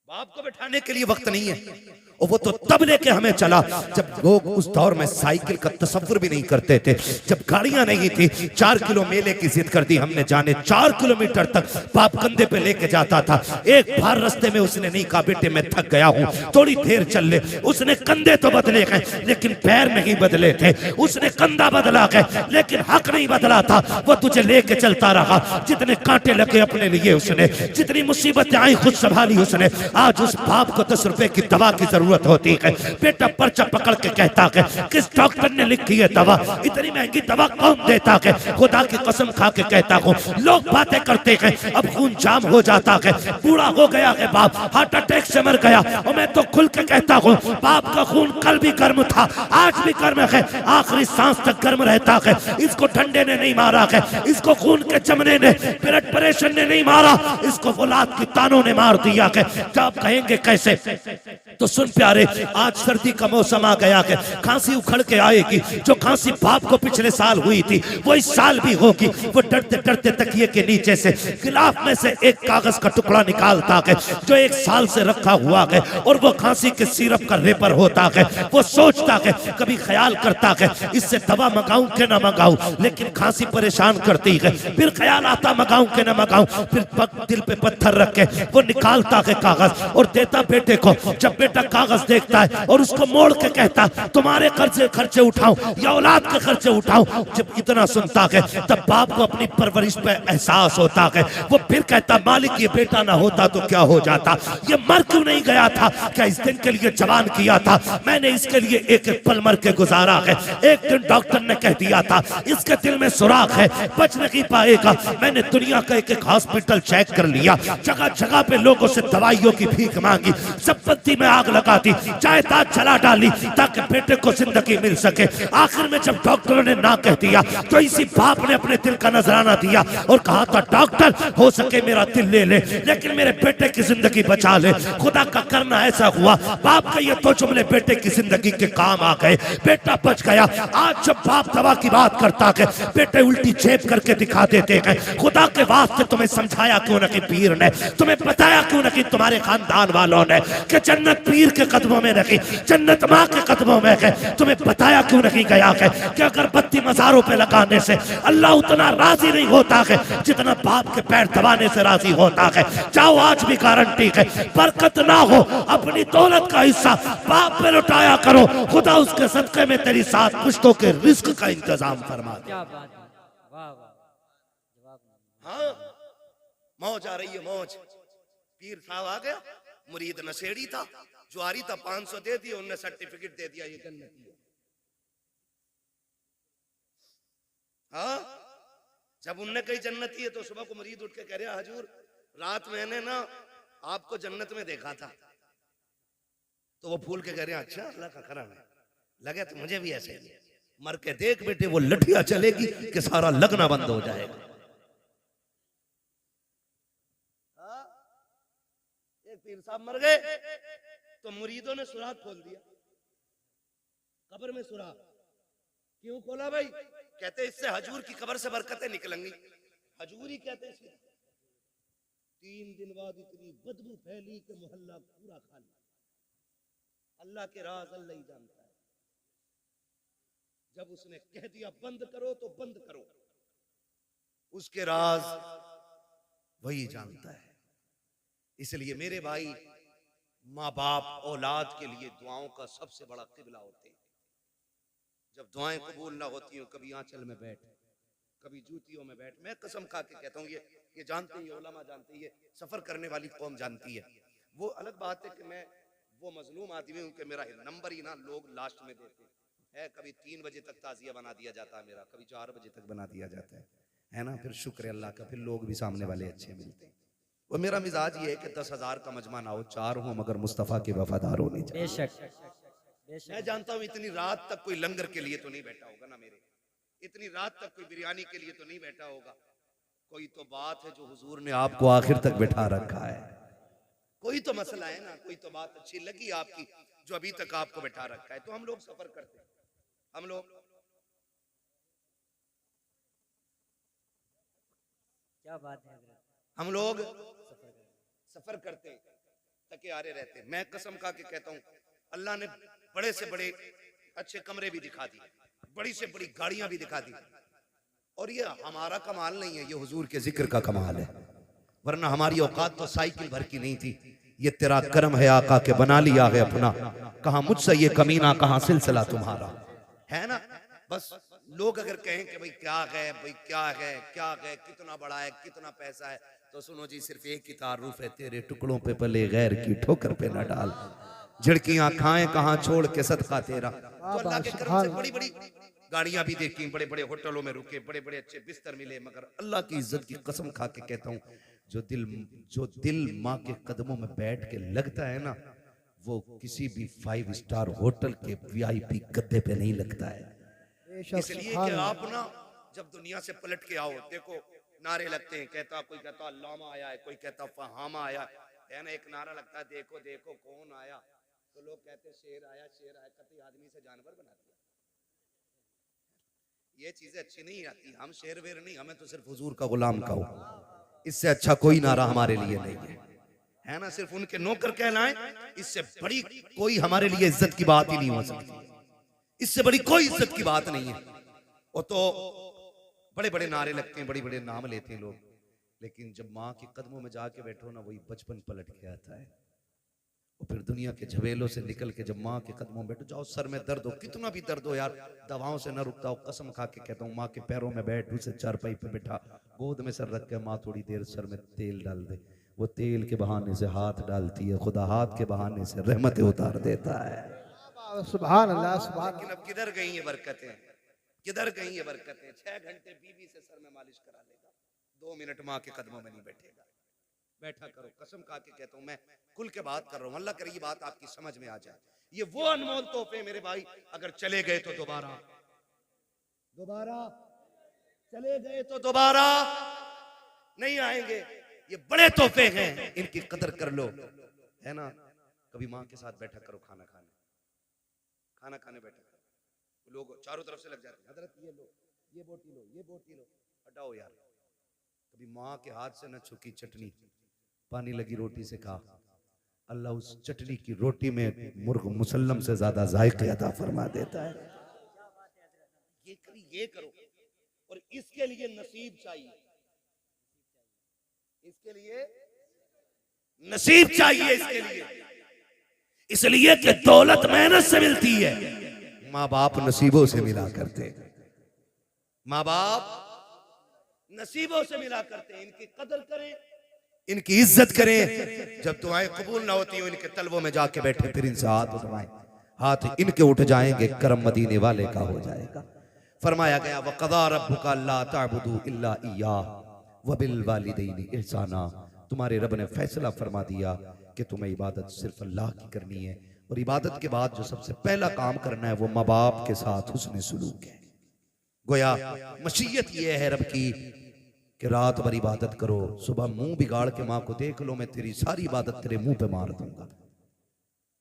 बाप को बैठाने के लिए वक्त नहीं है। और वो तो तब लेके हमें चला जब लोग उस दौर में साइकिल का तसव्वुर भी नहीं करते थे, जब गाड़ियां नहीं थी। 4 किलो मेले की जिद कर दी हमने, जाने 4 किलोमीटर तक बाप कंधे पे लेके जाता था। एक बार रास्ते में उसने नहीं कहा बेटे मैं थक गया हूं, थोड़ी देर चल ले। उसने कंधे तो बदले गए लेकिन पैर नहीं बदले थे। उसने कंधा बदला गए लेकिन हक नहीं बदला था। वो तुझे लेके चलता रहा, जितने कांटे लगे अपने लिए उसने, जितनी मुसीबतें आई खुद संभाली उसने। आज उस बाप को 10 रुपए की दवा की जरूरत होती है, बेटा पर्चा पकड़ के कहता है किस डॉक्टर ने लिखी है दवा, इतनी महंगी दवा कौन देता है। खुदा की कसम खा के कहता हूँ लोग बातें करते हैं, अब खून जाम हो जाता है, बूढ़ा हो गया है बाप, हार्ट अटैक से मर गया। और मैं तो खुल के कहता हूँ बाप का खून कल भी गर्म था, आज भी गर्म है, आखिरी सांस तक गर्म रहता है। इसको ठंडे ने नहीं मारा है, इसको खून के जमने ने, ब्लड प्रेशर ने नहीं मारा, इसको औलाद की तानों ने मार दिया है। आप कहेंगे कैसे, तो सुन प्यारे, आज सर्दी का मौसम आ गया है, खांसी उखड़ के आएगी। जो खांसी बाप को पिछले साल हुई थी वो इस साल भी होगी। वो डरते डरते तकिए के नीचे से गिलाफ में से एक कागज का टुकड़ा निकालता है जो 1 साल से रखा हुआ है, और वो खांसी के सिरप का रेपर होता है। वो सोचता है, कभी ख्याल करता है इससे दवा मंगाऊं के ना मंगाऊं, लेकिन खांसी परेशान करती है। फिर ख्याल आता मंगाऊं के ना मंगाऊं, फिर दिल पे पत्थर रख के वो निकालता है कागज और देता बेटे को। जब बेटा कागज देखता है और उसको मोड़ के कहता तुम्हारे खर्चे उठाऊं या औलाद के खर्चे उठाऊं, जब इतना सुनता है तब बाप को अपनी परवरिश पे एहसास होता है। वो फिर कहता मालिक ये बेटा ना होता तो क्या हो जाता, ये मर क्यों नहीं गया था, क्या इस दिन के लिए जवान किया था मैंने, इसके लिए एक एक पल मर के गुजारा है। एक दिन डॉक्टर ने कह दिया था इसके दिल में सुराख है, बच नहीं पाएगा। मैंने दुनिया का एक एक हॉस्पिटल चेक कर लिया, जगह जगह पे लोगों से दवाइयों की भीख मांगी, संपत्ति में आग लगा दी, जायदाद जला डाली ताकि बेटे को जिंदगी मिल सके। आखिर में जब डॉक्टरों ने ना कह दिया तो इसी बाप ने अपने दिल का नजराना दिया और कहा था डॉक्टर हो सके मेरा दिल ले ले लेकिन मेरे बेटे की जिंदगी बचा ले। खुदा का करना ऐसा हुआ, बाप का ये 2 जुमले बेटे की जिंदगी के काम आ गए, बेटा बच गया। आज जब बाप दवा की बात करता है बेटे उल्टी जेब करके दिखा देते हैं। खुदा के वास्ते तुम्हें समझाया क्यों नहीं पीर ने, तुम्हें बताया क्यों नहीं तुम्हारे खानदान वालों ने कि जन्नत पीर के कदमों में नहीं, जन्नत माँ के कदमों में है। तुम्हें बताया क्यों नहीं गया है कि अगरबत्ती मज़ारों पे लगाने से अल्लाह उतना राजी नहीं होता है जितना बाप के पैर दबाने से राजी होता है। जाओ आज भी गारंटी है, बरकत ना हो अपनी दौलत का हिस्सा बाप पे लुटाया करो, खुदा उसके सदक़े में तेरी 7 पुश्तों के रिस्क का इंतजाम फरमा दे। क्या बात है, वाह वाह, जवाब नहीं। हाँ मौज आ रही है, मौज। पीर साहब आ गया, मुरीद नशेड़ी था, जुआरी था, 500 दे दिया, उनने सर्टिफिकेट दे दिया ये जन्नती है। हाँ जब उनने कही जन्नती है तो सुबह को मुरीद उठ के कह रहा हजूर रात मैंने ना आपको जन्नत में देखा था। तो वो फूल के कह रहे अच्छा अल्लाह का करम है, लगे तो मुझे भी ऐसे ही। मर के देख बेटे वो लठिया चलेगी कि सारा लगना बंद हो जाएगा। एक पीर साहब मर गए तो मुरीदों ने सुराख खोल दिया, कब्र में सुराख। क्यों खोला भाई? कहते इससे हजूर की कब्र से बरकतें निकलेंगी। हजूर ही कहते हैं। 3 दिन बाद इतनी बदबू फैली कि मोहल्ला पूरा खाली। अल्लाह के राज अल्लाह ही जानता है। जब उसने कह दिया बंद करो तो बंद करो, उसके राज वही जानता है। इसलिए मेरे भाई, माँ बाप औलाद के लिए दुआओं का सबसे बड़ा किबला होते हैं। जब दुआएं कबूल ना होती हो कभी आंचल में बैठ, कभी जूतियों में बैठ, मैं कसम खा के कहता हूँ, ये जानते हैं, ये उलमा जानते हैं, ये सफर करने वाली कौम जानती है। वो अलग बात है कि मैं वो मजलूम आदमी हूँ कि मेरा नंबर ही ना लोग लास्ट में देते हैं। कभी 3 बजे तक ताजिया बना दिया जाता है मेरा, कभी 4 बजे तक बना दिया जाता है ना। फिर शुक्र है अल्लाह का, फिर लोग भी सामने वाले अच्छे मिलते हैं। वो मेरा मिजाज ये है कि 10,000 का मजमा ना हो, 4 हो मगर मुस्तफ़ा के वफादार होने चाहिए। बेशक मैं जानता हूँ इतनी रात तक कोई लंगर के लिए तो नहीं बैठा होगा ना मेरे, इतनी रात तक कोई बिरयानी के लिए तो नहीं बैठा होगा। कोई तो बात है जो हुजूर ने आपको आखिर तक बैठा रखा है, कोई तो मसला है ना, कोई तो बात अच्छी लगी आपकी जो अभी तक आपको बैठा रखा है। तो हम लोग सफर करते हैं, हम लोग क्या बात है हजरत। हम लोग सफर करते हैं, थके हारे रहते हैं। मैं कसम खा के कहता हूँ, अल्लाह ने बड़े से बड़े अच्छे कमरे भी दिखा दिए, बड़ी से बड़ी गाड़ियां भी दिखा दी, और ये हमारा कमाल नहीं है, ये हुजूर के जिक्र का कमाल है। वरना हमारी औकात तो साइकिल भर की नहीं थी। ये तेरा कर्म है आका के बना लिया है अपना, कहां मुझसे ये कमीना, कहां सिलसिला तुम्हारा, है ना। बस लोग अगर कहें कि भाई क्या है, भाई क्या है, क्या है, कितना बड़ा है, कितना पैसा है, तो सुनो जी, सिर्फ एक ही तारुफ है, तेरे टुकड़ों पे पले गैर की ठोकर पे न डाल, झिड़कियां खाएं कहां छोड़ के सदका तेरा। तो अल्लाह के कर्म से बड़ी बड़ी गाड़ियां भी देखी, बड़े बड़े होटलों में रुके, बड़े बड़े अच्छे बिस्तर मिले, मगर अल्लाह की इज्जत की कसम खा के कहता हूँ, जो दिल माँ के कदमों में बैठ के लगता है ना, वो किसी भी 5 स्टार होटल के VIP गद्दे पे नहीं लगता है। इसलिए कि आप ना जब दुनिया से पलट के आओ, देखो नारे लगते हैं, कोई कहता अल्लामा आया है, कोई कहता फहामा आया है ना। एक नारा लगता है देखो देखो कौन आया, तो लोग कहते शेर आया, शेर आया, कभी आदमी से जानवर बना दिया। ये चीजें अच्छी नहीं आती। हम शेर वेर नहीं, हमें तो सिर्फ हुजूर का गुलाम कहो, इससे अच्छा कोई नारा हमारे लिए नहीं है ना। सिर्फ उनके नौकर कहलाएं, इससे बड़ी कोई हमारे लिए इज्जत की बात ही नहीं हो सकती, इससे बड़ी कोई इज्जत की बात नहीं है। वो तो बड़े बड़े नारे लगते हैं, बड़े बड़े नाम लेते हैं लोग, लेकिन जब माँ के कदमों में जाके बैठो ना, वही बचपन पलट के आता है। और फिर दुनिया के झवेलों से निकल के जब माँ के कदमों में बैठो, जाओ सर में दर्द हो, कितना भी दर्द हो यार, दवाओं से न रुकता हो। कसम खा के कहता हूँ, माँ के पैरों में बैठ, उसे चारपाई पे बैठा, गोद में सर रख के माँ थोड़ी देर सर में तेल डाल दे, वो तेल के बहाने से हाथ डालती है, खुदा हाथ के बहाने से रहमतें उतार देता है। सुभान अल्लाह, सुभान। लेकिन अब किधर गई ये बरकतें, किधर गई ये बरकतें। 6 घंटे बीवी से सर में मालिश करा लेगा, 2 मिनट माँ के कदमों में नहीं बैठेगा। बैठा करो, कसम खा के कहता हूं, मैं खुल के बात कर रहा हूं, अल्लाह करे ये बात आपकी समझ में आ जाए। ये वो अनमोल तोहफे मेरे भाई, अगर चले गए तो दोबारा चले गए तो दोबारा नहीं आएंगे। ये बड़े तोहफे हैं, इनकी कदर कर लो, है ना। कभी माँ के साथ बैठा करो, खाना खाने बैठा करो, लोग चारों तरफ से लग जाते हैं, हजरत ये लो, ये बोटी लो, ये बोटी लो, हटाओ यार। कभी माँ के हाथ से न छुकी चटनी, पानी लगी रोटी से खा, अल्लाह उस चटनी की रोटी में मुर्ग मुसल्लम से ज्यादा जायके अता फरमा देता है। ये करो, और इसके लिए नसीब चाहिए, इसके लिए नसीब चाहिए, इसके लिए, इसलिए कि दौलत मेहनत से मिलती है, माँ बाप नसीबों से मिला करते, माँ बाप नसीबों से मिला करते हैं। इनकी कदर करें, इनकी इज्जत करें। जब दुआएं कबूल ना होती हो, इनके तलबों में जाके बैठे, फिर इनसे हाथ उठवाएं, हाथ इनके उठ जाएंगे, करम मदीने वाले का हो जाएगा। फरमाया गया वक़ज़ा रब्बुका अल्ला ताबुदू इल्ला इय्याह व बिल वालिदैनि इहसाना, तुम्हारे रब ने फैसला फरमा दिया कि तुम्हें इबादत सिर्फ अल्लाह की करनी है, और इबादत के बाद जो सबसे पहला काम करना है वो माँ बाप के साथ हुस्न सुलूक है। गोया मशीयत ये है रब की कि रात भर इबादत करो, सुबह मुंह बिगाड़ के माँ को देख लो, मैं तेरी सारी इबादत तेरे मुंह पे मार दूंगा।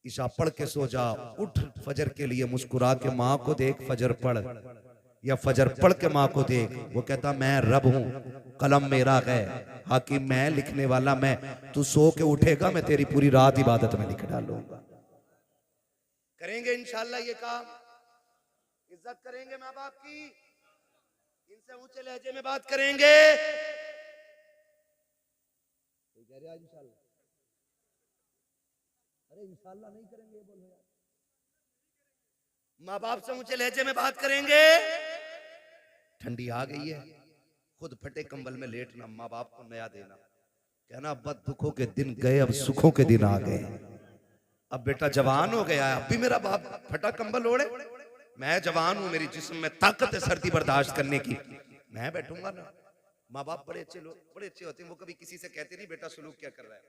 ईशा पढ़ के सो जा, उठ फजर के लिए मुस्कुरा के माँ को देख, फजर पढ़, या फजर पढ़ के माँ को देख, वो कहता मैं रब हूं, कलम मेरा है, हाकिम मैं, लिखने वाला मैं, तू सो के उठेगा, मैं तेरी पूरी रात इबादत में लिख डालूंगा। करेंगे इंशाल्लाह ये काम, इज्जत करेंगे माँ बाप की, इनसे ऊंचे लहजे में बात करेंगे। इंशाल्लाह, अरे इंशाल्लाह नहीं करेंगे, बोलो यार। माँ बाप से ऊंचे लहजे में बात करेंगे। ठंडी आ गई है, खुद फटे कंबल में लेटना, माँ बाप को नया देना, कहना अब दुखों के दिन गए अब सुखों के दिन आ गए। अब बेटा जवान हो गया है, अब भी मेरा बाप फटा कंबल ओढ़े, मैं जवान हूं, मेरी जिस्म में ताकत है सर्दी बर्दाश्त करने की, मैं बैठूंगा ना। माँ बाप बड़े अच्छे लोग, बड़े अच्छे होते हैं, वो कभी किसी से कहते नहीं बेटा सुलूक क्या कर रहा है,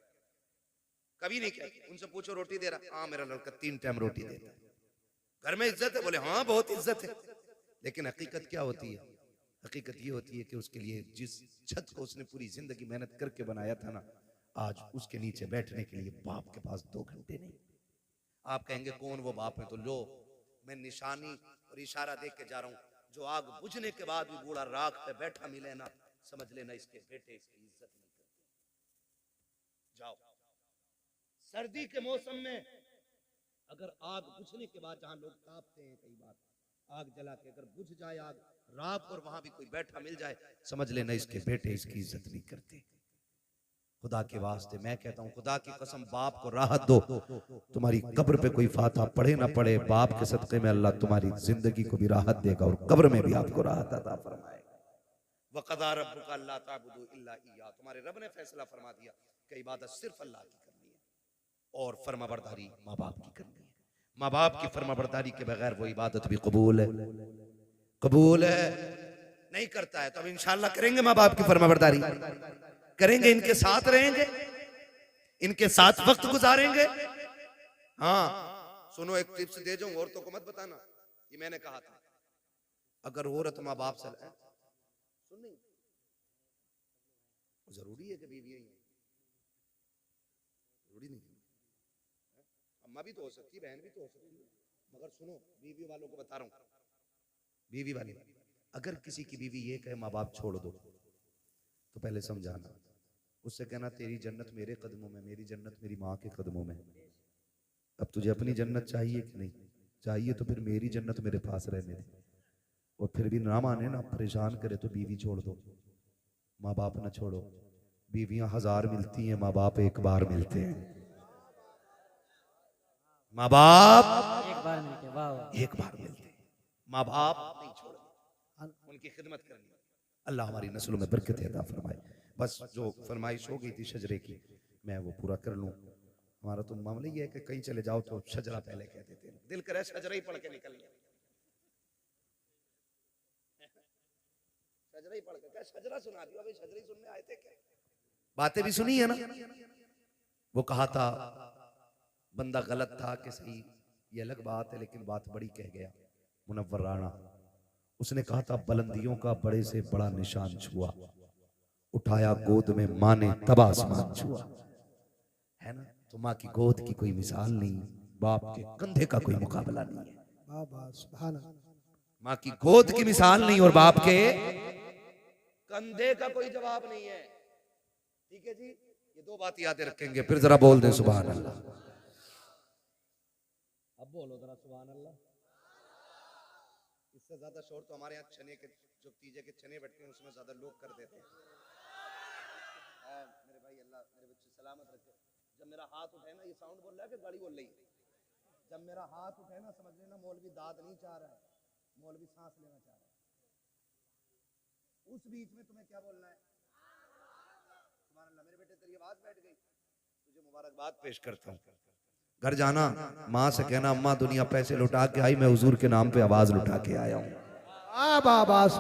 कभी नहीं कहते। उनसे पूछो रोटी दे रहा, हाँ मेरा लड़का 3 टाइम रोटी देता है। घर में इज्जत है, बोले हाँ बहुत इज्जत है। लेकिन हकीकत क्या होती है? हकीकत ये होती है कि उसके लिए जिस छत को उसने पूरी जिंदगी मेहनत करके बनाया था ना, आज उसके नीचे बैठने के लिए बाप के पास 2 घंटे नहीं। आप कहेंगे कौन वो बाप है? तो लो, मैं निशानी और इशारा देख के जा रहा हूं, जो आग बुझने के बाद भी बूढ़ा राख पे बैठा मिले ना, समझ लेना इसके बेटे इसकी इज्जत नहीं करते। जाओ, सर्दी के मौसम में अगर आग बुझने के बाद, जहां लोग कांपते हैं कई बार, आग जला के अगर बुझ जाए आग राख और वहां भी कोई बैठा मिल जाए, समझ लेना इसके बेटे इसकी इज्जत नहीं करते। खुदा के वास्ते मैं कहता हूं, खुदा की कसम, बाप को राहत दो। तुम्हारी कब्र पे कोई फाता पढ़े ना पढ़े, बाप के सदक़े में अल्लाह तुम्हारी जिंदगी को भी राहत देगा और कब्र में भी आपको राहत अता फरमाएगा। वक़ज़ा रब्बुका अल्ला ताबुदू इल्ला इय्याहु, तुम्हारे रब ने फैसला फरमा दिया कि इबादत सिर्फ अल्लाह की करनी है और फरमाबरदारी माँ बाप की करनी है। माँ बाप की फरमाबरदारी के बगैर वो इबादत भी कबूल है, कबूल है नहीं करता है तो अब इंशाअल्लाह करेंगे, माँ बाप की फरमाबरदारी करेंगे, इनके साथ रहेंगे, इनके साथ वक्त गुजारेंगे। हाँ सुनो, एक टिप्स दे जाऊं, औरतों को मत बताना, ये मैंने कहा था। अगर औरत माँ बाप से सुन नहीं, जरूरी है कि बीवी है, जरूरी नहीं, अम्मा भी तो हो सकती है, बहन भी तो हो सकती है, मगर सुनो बीवी वालों को बता रहा हूं, बीवी वाले अगर किसी की बीवी ये कहे माँ बाप छोड़ दो, तो पहले समझाना, उससे कहना तेरी जन्नत मेरे कदमों में, मेरी जन्नत मेरी माँ के कदमों में। अब तुझे अपनी जन्नत चाहिए कि नहीं चाहिए? तो फिर मेरी जन्नत मेरे पास रहने दे, और फिर भी ना माने ना, परेशान करे तो बीवी छोड़ दो, माँ बाप ना छोड़ो। बीवियां 1000 मिलती हैं, माँ बाप एक बार मिलते हैं। माँ बाप एक बार मिलके, वाह वाह। एक बार मिलते हैं, माँ बाप नहीं छोड़ो, उनकी खिदमत करनी। अल्लाह हमारी नस्लों में बरकत अता फरमाए। बस जो फरमाइश हो गई थी शजरे की, मैं वो पूरा कर लूं। हमारा तो मामला ये है कि कहीं चले जाओ तो शजरा पहले कह देते हैं, दिल करे शजरा ही पढ़ के निकल गया, शजरा ही पढ़ के क्या शजरा सुना दिया, अभी शजरा ही सुनने आए थे क्या? बातें भी सुनी है ना। वो कहा था बंदा गलत था कि सही, ये अलग बात है, लेकिन बात बड़ी कह गया मुनव्वर राणा। उसने कहा था बुलंदियों का बड़े से बड़ा निशान छुआ, उठाया गोद में माँ ने तब आसमान छुआ। है ना, तो माँ की गोद की कोई मिसाल नहीं, बाप के कंधे का कोई मुकाबला नहीं है। माँ की गोद की मिसाल नहीं और बाप के कंधे का कोई जवाब नहीं है। ठीक है जी, ये 2 बात याद रखेंगे, फिर जरा बोल दें सुभान अल्लाह। अब बोलो जरा सुभान अल्लाह। इससे ज्यादा शोर तो हमारे यहाँ चने के, जो तीजे के चने बैठते हैं उसमें ज्यादा लोग कर देते हैं। मेरे भाई अल्लाह मेरे बच्चे सलामत रखे। जब मेरा हाथ उठे ना, ये साउंड बोल रहा है कि गाड़ी बोल रही है? जब मेरा हाथ उठे ना, समझ लेना मौलवी दाद नहीं चाह रहा है, मौलवी सांस लेना चाह रहा है। उस बीच में तुम्हें क्या बोलना है? सुभान अल्लाह। मेरे बेटे तेरी आवाज बैठ गई, तुझे मुबारकबाद पेश करता हूँ। घर जाना, माँ से कहना अम्मा दुनिया पैसे लुटा के आई, मैं हुजूर के नाम पे आवाज लुटा के आया हूँ।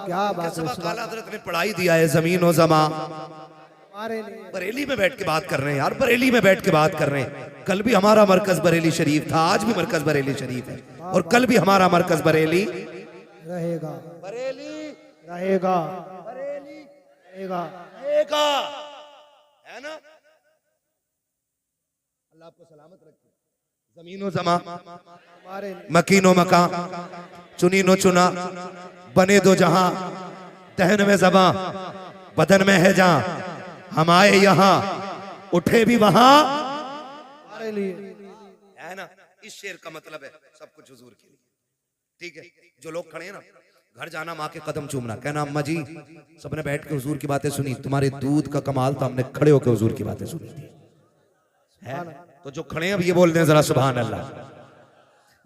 क्या बात है। काला हज़रत ने पढ़ाई दिया है जमीन और ज़मा। बरेली में बैठ के बात कर रहे हैं यार, बरेली में बैठ के बात कर रहे हैं। कल भी हमारा मरकज बरेली शरीफ था, आज भी मरकज बरेली शरीफ है, और कल भी हमारा मरकज बरेली रहेगा, बरेली रहेगा, बरेली रहेगा, रहेगा। है ना? अल्लाह आपको सलामत रखे। जमीनो जमा, मकीनो मका, चुनी नो चुना, बने दो जहां, दहन में जबा, बदन में है जहां, हम आए यहाँ उठे भी वहां हमारे लिए। है ना? इस शेर का मतलब है सब कुछ हुजूर के लिए। ठीक है, जो लोग खड़े हैं ना, घर जाना माँ के कदम चूमना, कहना अम्मा जी सबने बैठ के हुजूर की बातें सुनी, तुम्हारे दूध का कमाल था, हमने खड़े होकर हुजूर की बातें सुनी थी। है? तो जो खड़े हैं अब ये बोल दें जरा सुभान अल्लाह।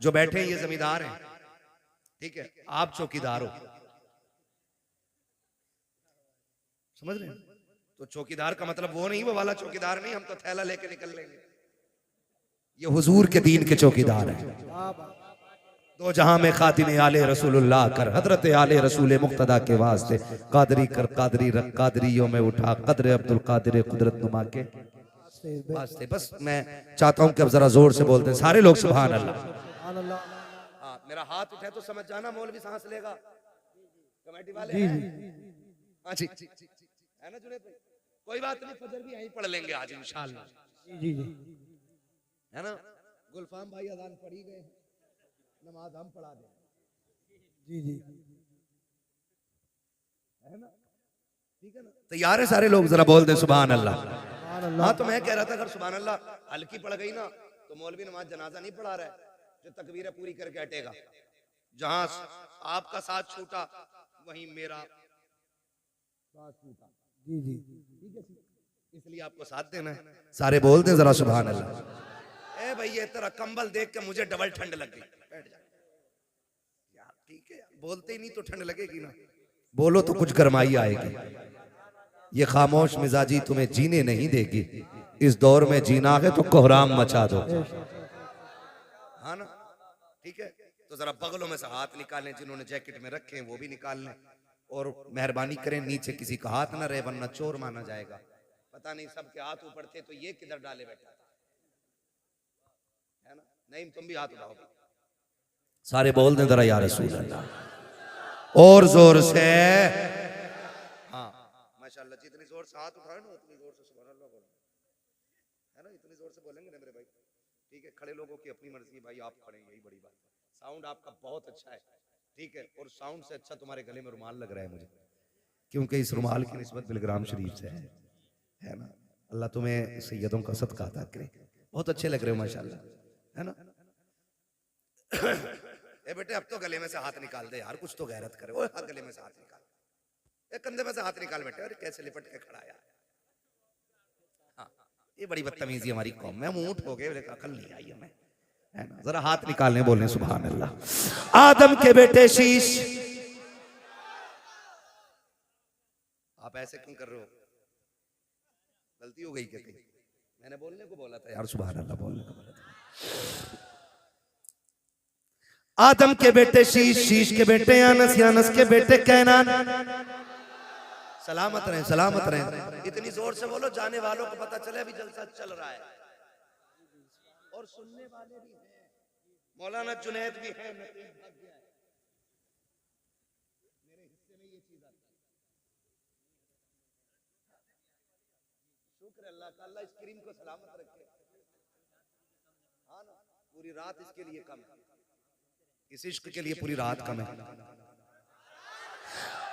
जो बैठे हैं ये जमींदार हैं, ठीक है, आप चौकीदार हो। समझ रहे हैं? तो चौकीदार का मतलब वो नहीं, वो वाला चौकीदार नहीं, हम तो थैला लेके निकल लेंगे। ये हुजूर के दीन के चौकीदार हैं। वाह वाह दो जहां में खातिम आले रसूलुल्लाह कर, हजरत आले रसूल मुक्तदा के वास्ते कादरी कर, कादरी रख, कादरियों में उठा कदर अब्दुल कादिर कुदरत नुमा के वास्ते। बस मैं चाहता हूं कि अब जरा जोर से बोलते हैं सारे लोग सुभान अल्लाह। सुभान अल्लाह। हाँ, मेरा हाथ उठे तो समझ जाना मौलवी सांस लेगा। कमेटी वाले जी हैं? जी हाँ जी है ना जुनेद भाई? कोई बात नहीं, फजर भी यहीं पढ़ लेंगे आज इंशाल्लाह, जी जी है ना? गुलफाम भाई अजान पढ़ी गए, नमाज हम पढ़ा दें, जी जी है ना? ठीक है ना? तैयार है सारे लोग? जरा बोल दें सुभान अल्लाह। सुभान अल्लाह। हाँ, तो मैं कह रहा था अगर सुभान अल्लाह हल्की पड़ गई ना तो मौलवी नमाज जनाजा नहीं पढ़ा रहा है, जो तकबीरें पूरी करके हटेगा। जहां आपका साथ छूटा वहीं मेरा साथ छूटा, जी जी इसलिए आपको साथ देना है। सारे बोल दें जरा सुभान अल्लाह। ए भाई, ये तेरा कंबल देख के मुझे डबल ठंड लग गई। बैठ जा यार, ठीक है, बोलते ही नहीं तो ठंड लगेगी ना। बोलो तो कुछ गरमाई आएगी। ये खामोश मिजाजी तुम्हें जीने नहीं देगी। इस दौर में जीना है तो कोहराम मचा दो। हाँ ना, ठीक है। तो जरा बगलों में से हाथ निकालें, जिन्होंने जैकेट में रखे हैं वो भी निकाल लें, और मेहरबानी करें नीचे किसी का हाथ ना रहे, वरना चोर माना जाएगा। पता नहीं सबके हाथ ऊपर थे तो ये किधर डाले बैठा था, है ना? नहीं, तुम भी हाथ उठाओ। सारे बोल दें जरा या रसूल अल्लाह और जोर से। हाँ माशाल्लाह, जितनी जोर से हाथ उठाए ना उतनी जोर से सुभान अल्लाह बोलो, है ना? इतनी जोर से बोलेंगे ना मेरे भाई, ठीक है? खड़े लोगों की अपनी मर्जी, भाई आप खड़े, यही बड़ी बात। साउंड आपका बहुत अच्छा है, ठीक है? और साउंड से अच्छा तुम्हारे गले में रुमाल लग रहा है मुझे, क्योंकि इस रुमाल की निस्बत बिलग्राम शरीफ से है ना? अल्लाह तुम्हें सैयदों का सदका अता करे। बहुत अच्छे लग रहे हो माशाल्लाह, है ना? ए बेटे, अब तो गले में से हाथ निकाल दे यार, कुछ तो गैरत करे। ओए हाथ गले में से हाथ निकाल, एक कंधे में से हाथ निकाल बेटे। अरे कैसे लिपट के खड़ा यार। हाँ, ये बड़ी बदतमीजी हमारी कौम में, हम ऊंट हो गए, अकल नहीं आई हमें, है ना? जरा हाथ निकालने बोलने सुभान अल्लाह। आदम के बेटे शीश। आप ऐसे क्यों कर रहे हो? गलती हो गई क्या कहीं? मैंने बोलने को बोला था यार, सुभान अल्लाह बोलने को बोला था। आदम के बेटे शीश, शीश के बेटे यानस, यानस के बेटे कैनान। सलामत रहें, सलामत रहें। इतनी जोर से बोलो जाने वालों को पता चले अभी जलसा चल रहा है, और सुनने वाले भी हैं। मौलाना जुनैद भी है, नकीब भाग गया है। मेरे हिस्से में ये चीज आती है। शुक्र अल्लाह का, अल्लाह इस क्रीम को सलामत रखे। हाँ ना, पूरी रात इसके लिए कम है, इस इश्क के लिए पूरी रात कम है।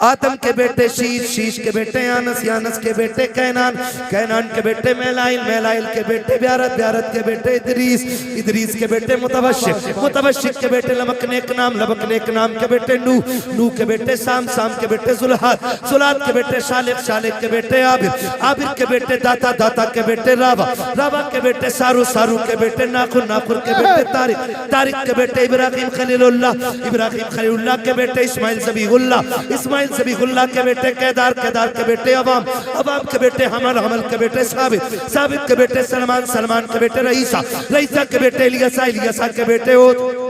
आदम के बेटे शीश, शीश के बेटे यानस, यानस के बेटे कैनान, कैनान के बेटे मेलाइल, मेलाइल के बेटे ब्यारत, ब्यारत के बेटे इदरीस, इदरीस के बेटे मुतवशिक, मुतवशिक के बेटे लमकनेक नाम, लमकनेक नाम के बेटे नूह, नूह के बेटे साम, साम के बेटे जुल्हाद, जुल्हाद के बेटे शालिक, शालिक के बेटे आबिर, आबिर के बेटे दाता, दाता के बेटे रावा, रावा के बेटे सारू, सारू के बेटे नाखुर, नाखुर के बेटे तारिक, तारिक के बेटे इब्राहिम खलीलुल्लाह, इब्राहिम खलीलुल्लाह के बेटे इस्माइल ज़बीहुल्लाह, इस्माइल ज़बीहुल्लाह के बेटे केदार, केदार के बेटे अवाम, अवाम के बेटे हमल, हमल के बेटे साबित, साबित के बेटे सलमान, सलमान के बेटे रईसा, रईसा के बेटे इलियासा, इलियासा के बेटे ओद,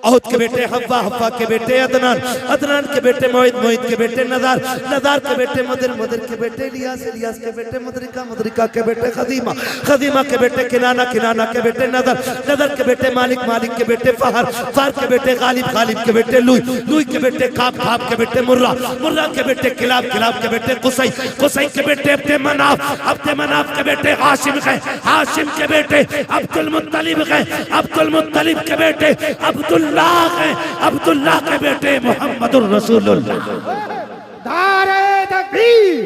औद के बेटे हव्वा, हव्वा के बेटे अदनान, अदनान के बेटे मोहित, मोहित के बेटे नदार, नदार के बेटे मुदर, मुदर के बेटे इलियास, इलियास के बेटे मुदरिका, मुदरिका के बेटे खदीमा, खदीमा के बेटे किनाना, किनाना के बेटे नदर, नदर के बेटे मालिक, मालिक के बेटे फहर, फहर के बेटे गालिब, गालिब के बेटे लुई, लुई के बेटे काब, काब के बेटे मुर्रा, मुर्रा के बेटे किलाब, किलाब के बेटे कुसई, कुसई के बेटे अब्दे मनाफ, अब्दे मनाफ के बेटे हाशिम गए, हाशिम के बेटे अब्दुल मुत्तलिब गए, अब्दुल मुत्तलिब के बेटे अब्दुल्लाह है, अब्दुल्लाह के बेटे मोहम्मदुर रसूलुल्लाह। दारे तकबीर,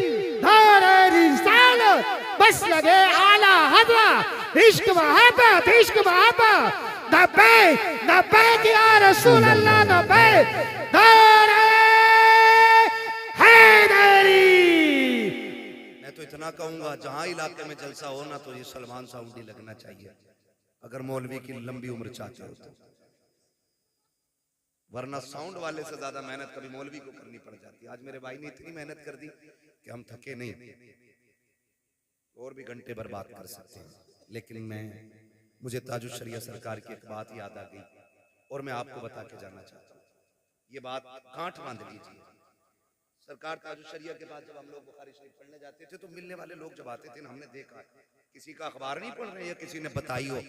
दारे रिसालत, बस लगे आला हज़रत, इश्क मोहब्बत, इश्क मोहब्बत, नब्बैक, नब्बैक या रसूल अल्लाह, नब्बैक, दारे हैदरी। मैं तो इतना कहूंगा, जहां इलाके में जलसा हो ना तो ये सलमान साउंड ही लगना चाहिए, अगर मौलवी की लंबी उम्र चाहते हो तो, वरना साउंड वाले से ज्यादा मेहनत कभी मौलवी को करनी पड़ जाती है। आज मेरे भाई ने इतनी मेहनत कर दी कि हम थके नहीं, और भी घंटे भर बात कर सकते हैं, लेकिन मुझे ताजुल शरिया सरकार की एक बात याद आ गई और मैं आपको बता के जाना चाहता हूँ। ये बात गांठ बांध लीजिए। सरकार ताजुल शरिया के बाद जब हम लोग बुखारी शरीफ पढ़ने जाते थे तो मिलने वाले लोग जब आते थे ना, हमने देखा किसी का अखबार नहीं पढ़ रहे या किसी ने बताई हो,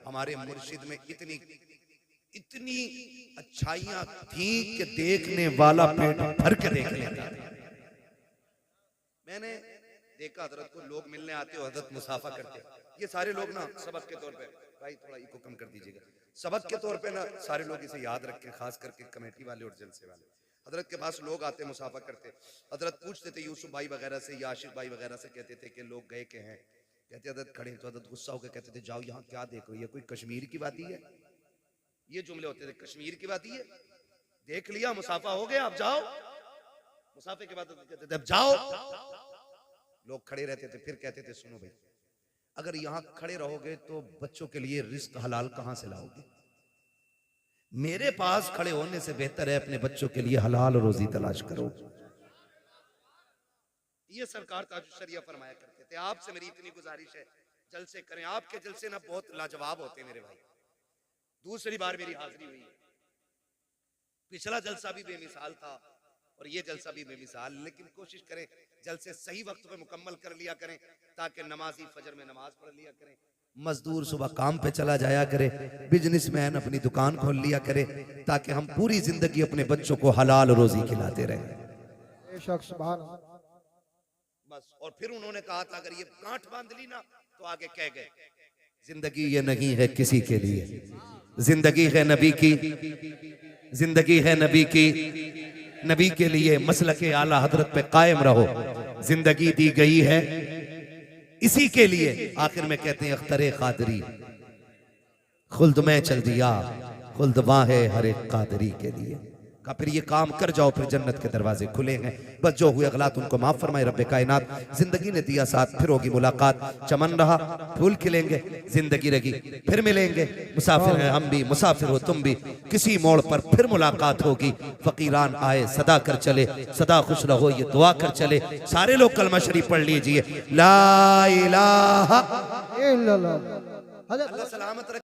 हमारे मुर्शिद में इतनी अच्छाइयां थी कि देखने वाला पेट भर के देख लेता। मैंने देखा हजरत को लोग मिलने आते हो, हजरत मुसाफा करते हो, ये सारे लोग ना सबक के तौर पे, भाई थोड़ा इको कम कर दीजिएगा, सबक के तौर पे ना सारे लोग इसे याद रखें, खास करके कमेटी वाले और जलसे वाले। हजरत के पास लोग आते मुसाफा करते, हजरत पूछते थे यूसुफ भाई वगैरह से या आशिफ भाई वगैरह से, कहते थे कि लोग गए के हैं, कहते हजरत खड़े तो हजरत गुस्सा होकर कहते थे जाओ यहाँ क्या देख रही है, कोई कश्मीर की वादी है? ये जुमले होते थे, कश्मीर की वादी है, देख लिया मुसाफा हो गया अब जाओ। मुसाफे के बाद कहते थे अब जाओ। लोग खड़े रहते थे, फिर कहते थे सुनो भाई, अगर यहाँ खड़े रहोगे तो बच्चों के लिए रिस्क हलाल कहां से लाओगे? मेरे पास खड़े होने से बेहतर है अपने बच्चों के लिए हलाल रोजी तलाश करो। ये सरकार ताजुल शरिया फरमाया करते थे। आपसे मेरी इतनी गुजारिश है, जलसे करें, आपके जलसे ना बहुत लाजवाब होते मेरे भाई। दूसरी बार मेरी हाजिरी हुई है, पिछला जलसा भी बेमिसाल था और ये जलसा भी बेमिसाल, लेकिन कोशिश करें जलसे सही वक्त पे मुकम्मल कर लिया करें ताकि नमाजी फजर में नमाज पढ़ लिया करें, मजदूर सुबह काम पे चला जाया करे, बिजनेसमैन अपनी दुकान खोल लिया करे, ताकि हम पूरी जिंदगी अपने बच्चों को हलाल रोजी खिलाते रहें। बस। और फिर उन्होंने कहा था अगर ये गांठ बांध ली ना तो आगे कह गए, जिंदगी ये नहीं है किसी के लिए, जिंदगी है नबी की, जिंदगी है नबी की, नबी के लिए मसलके आला हजरत पे कायम रहो, जिंदगी दी गई है इसी के लिए। आखिर में कहते हैं अख्तरे कादरी खुल्द में चल दिया, खुल्द वहां है हर एक कादरी के लिए। का फिर ये काम कर जाओ, फिर जन्नत के दरवाजे खुले हैं। बस जो हुए अगलात उनको माफ फरमाए रब्बे कायनात। जिंदगी ने दिया साथ, फिर होगी मुलाकात, चमन रहा फूल खिलेंगे, जिंदगी रही फिर मिलेंगे। मुसाफिर हैं हम भी, मुसाफिर हो तुम भी, किसी मोड़ पर फिर मुलाकात होगी। फकीरान आए सदा कर चले, सदा खुश रहो ये दुआ कर चले। सारे लोग कलमा शरीफ पढ़ लीजिए, ला इलाहा इल्लल्लाह। अल्लाह सलामत रखे।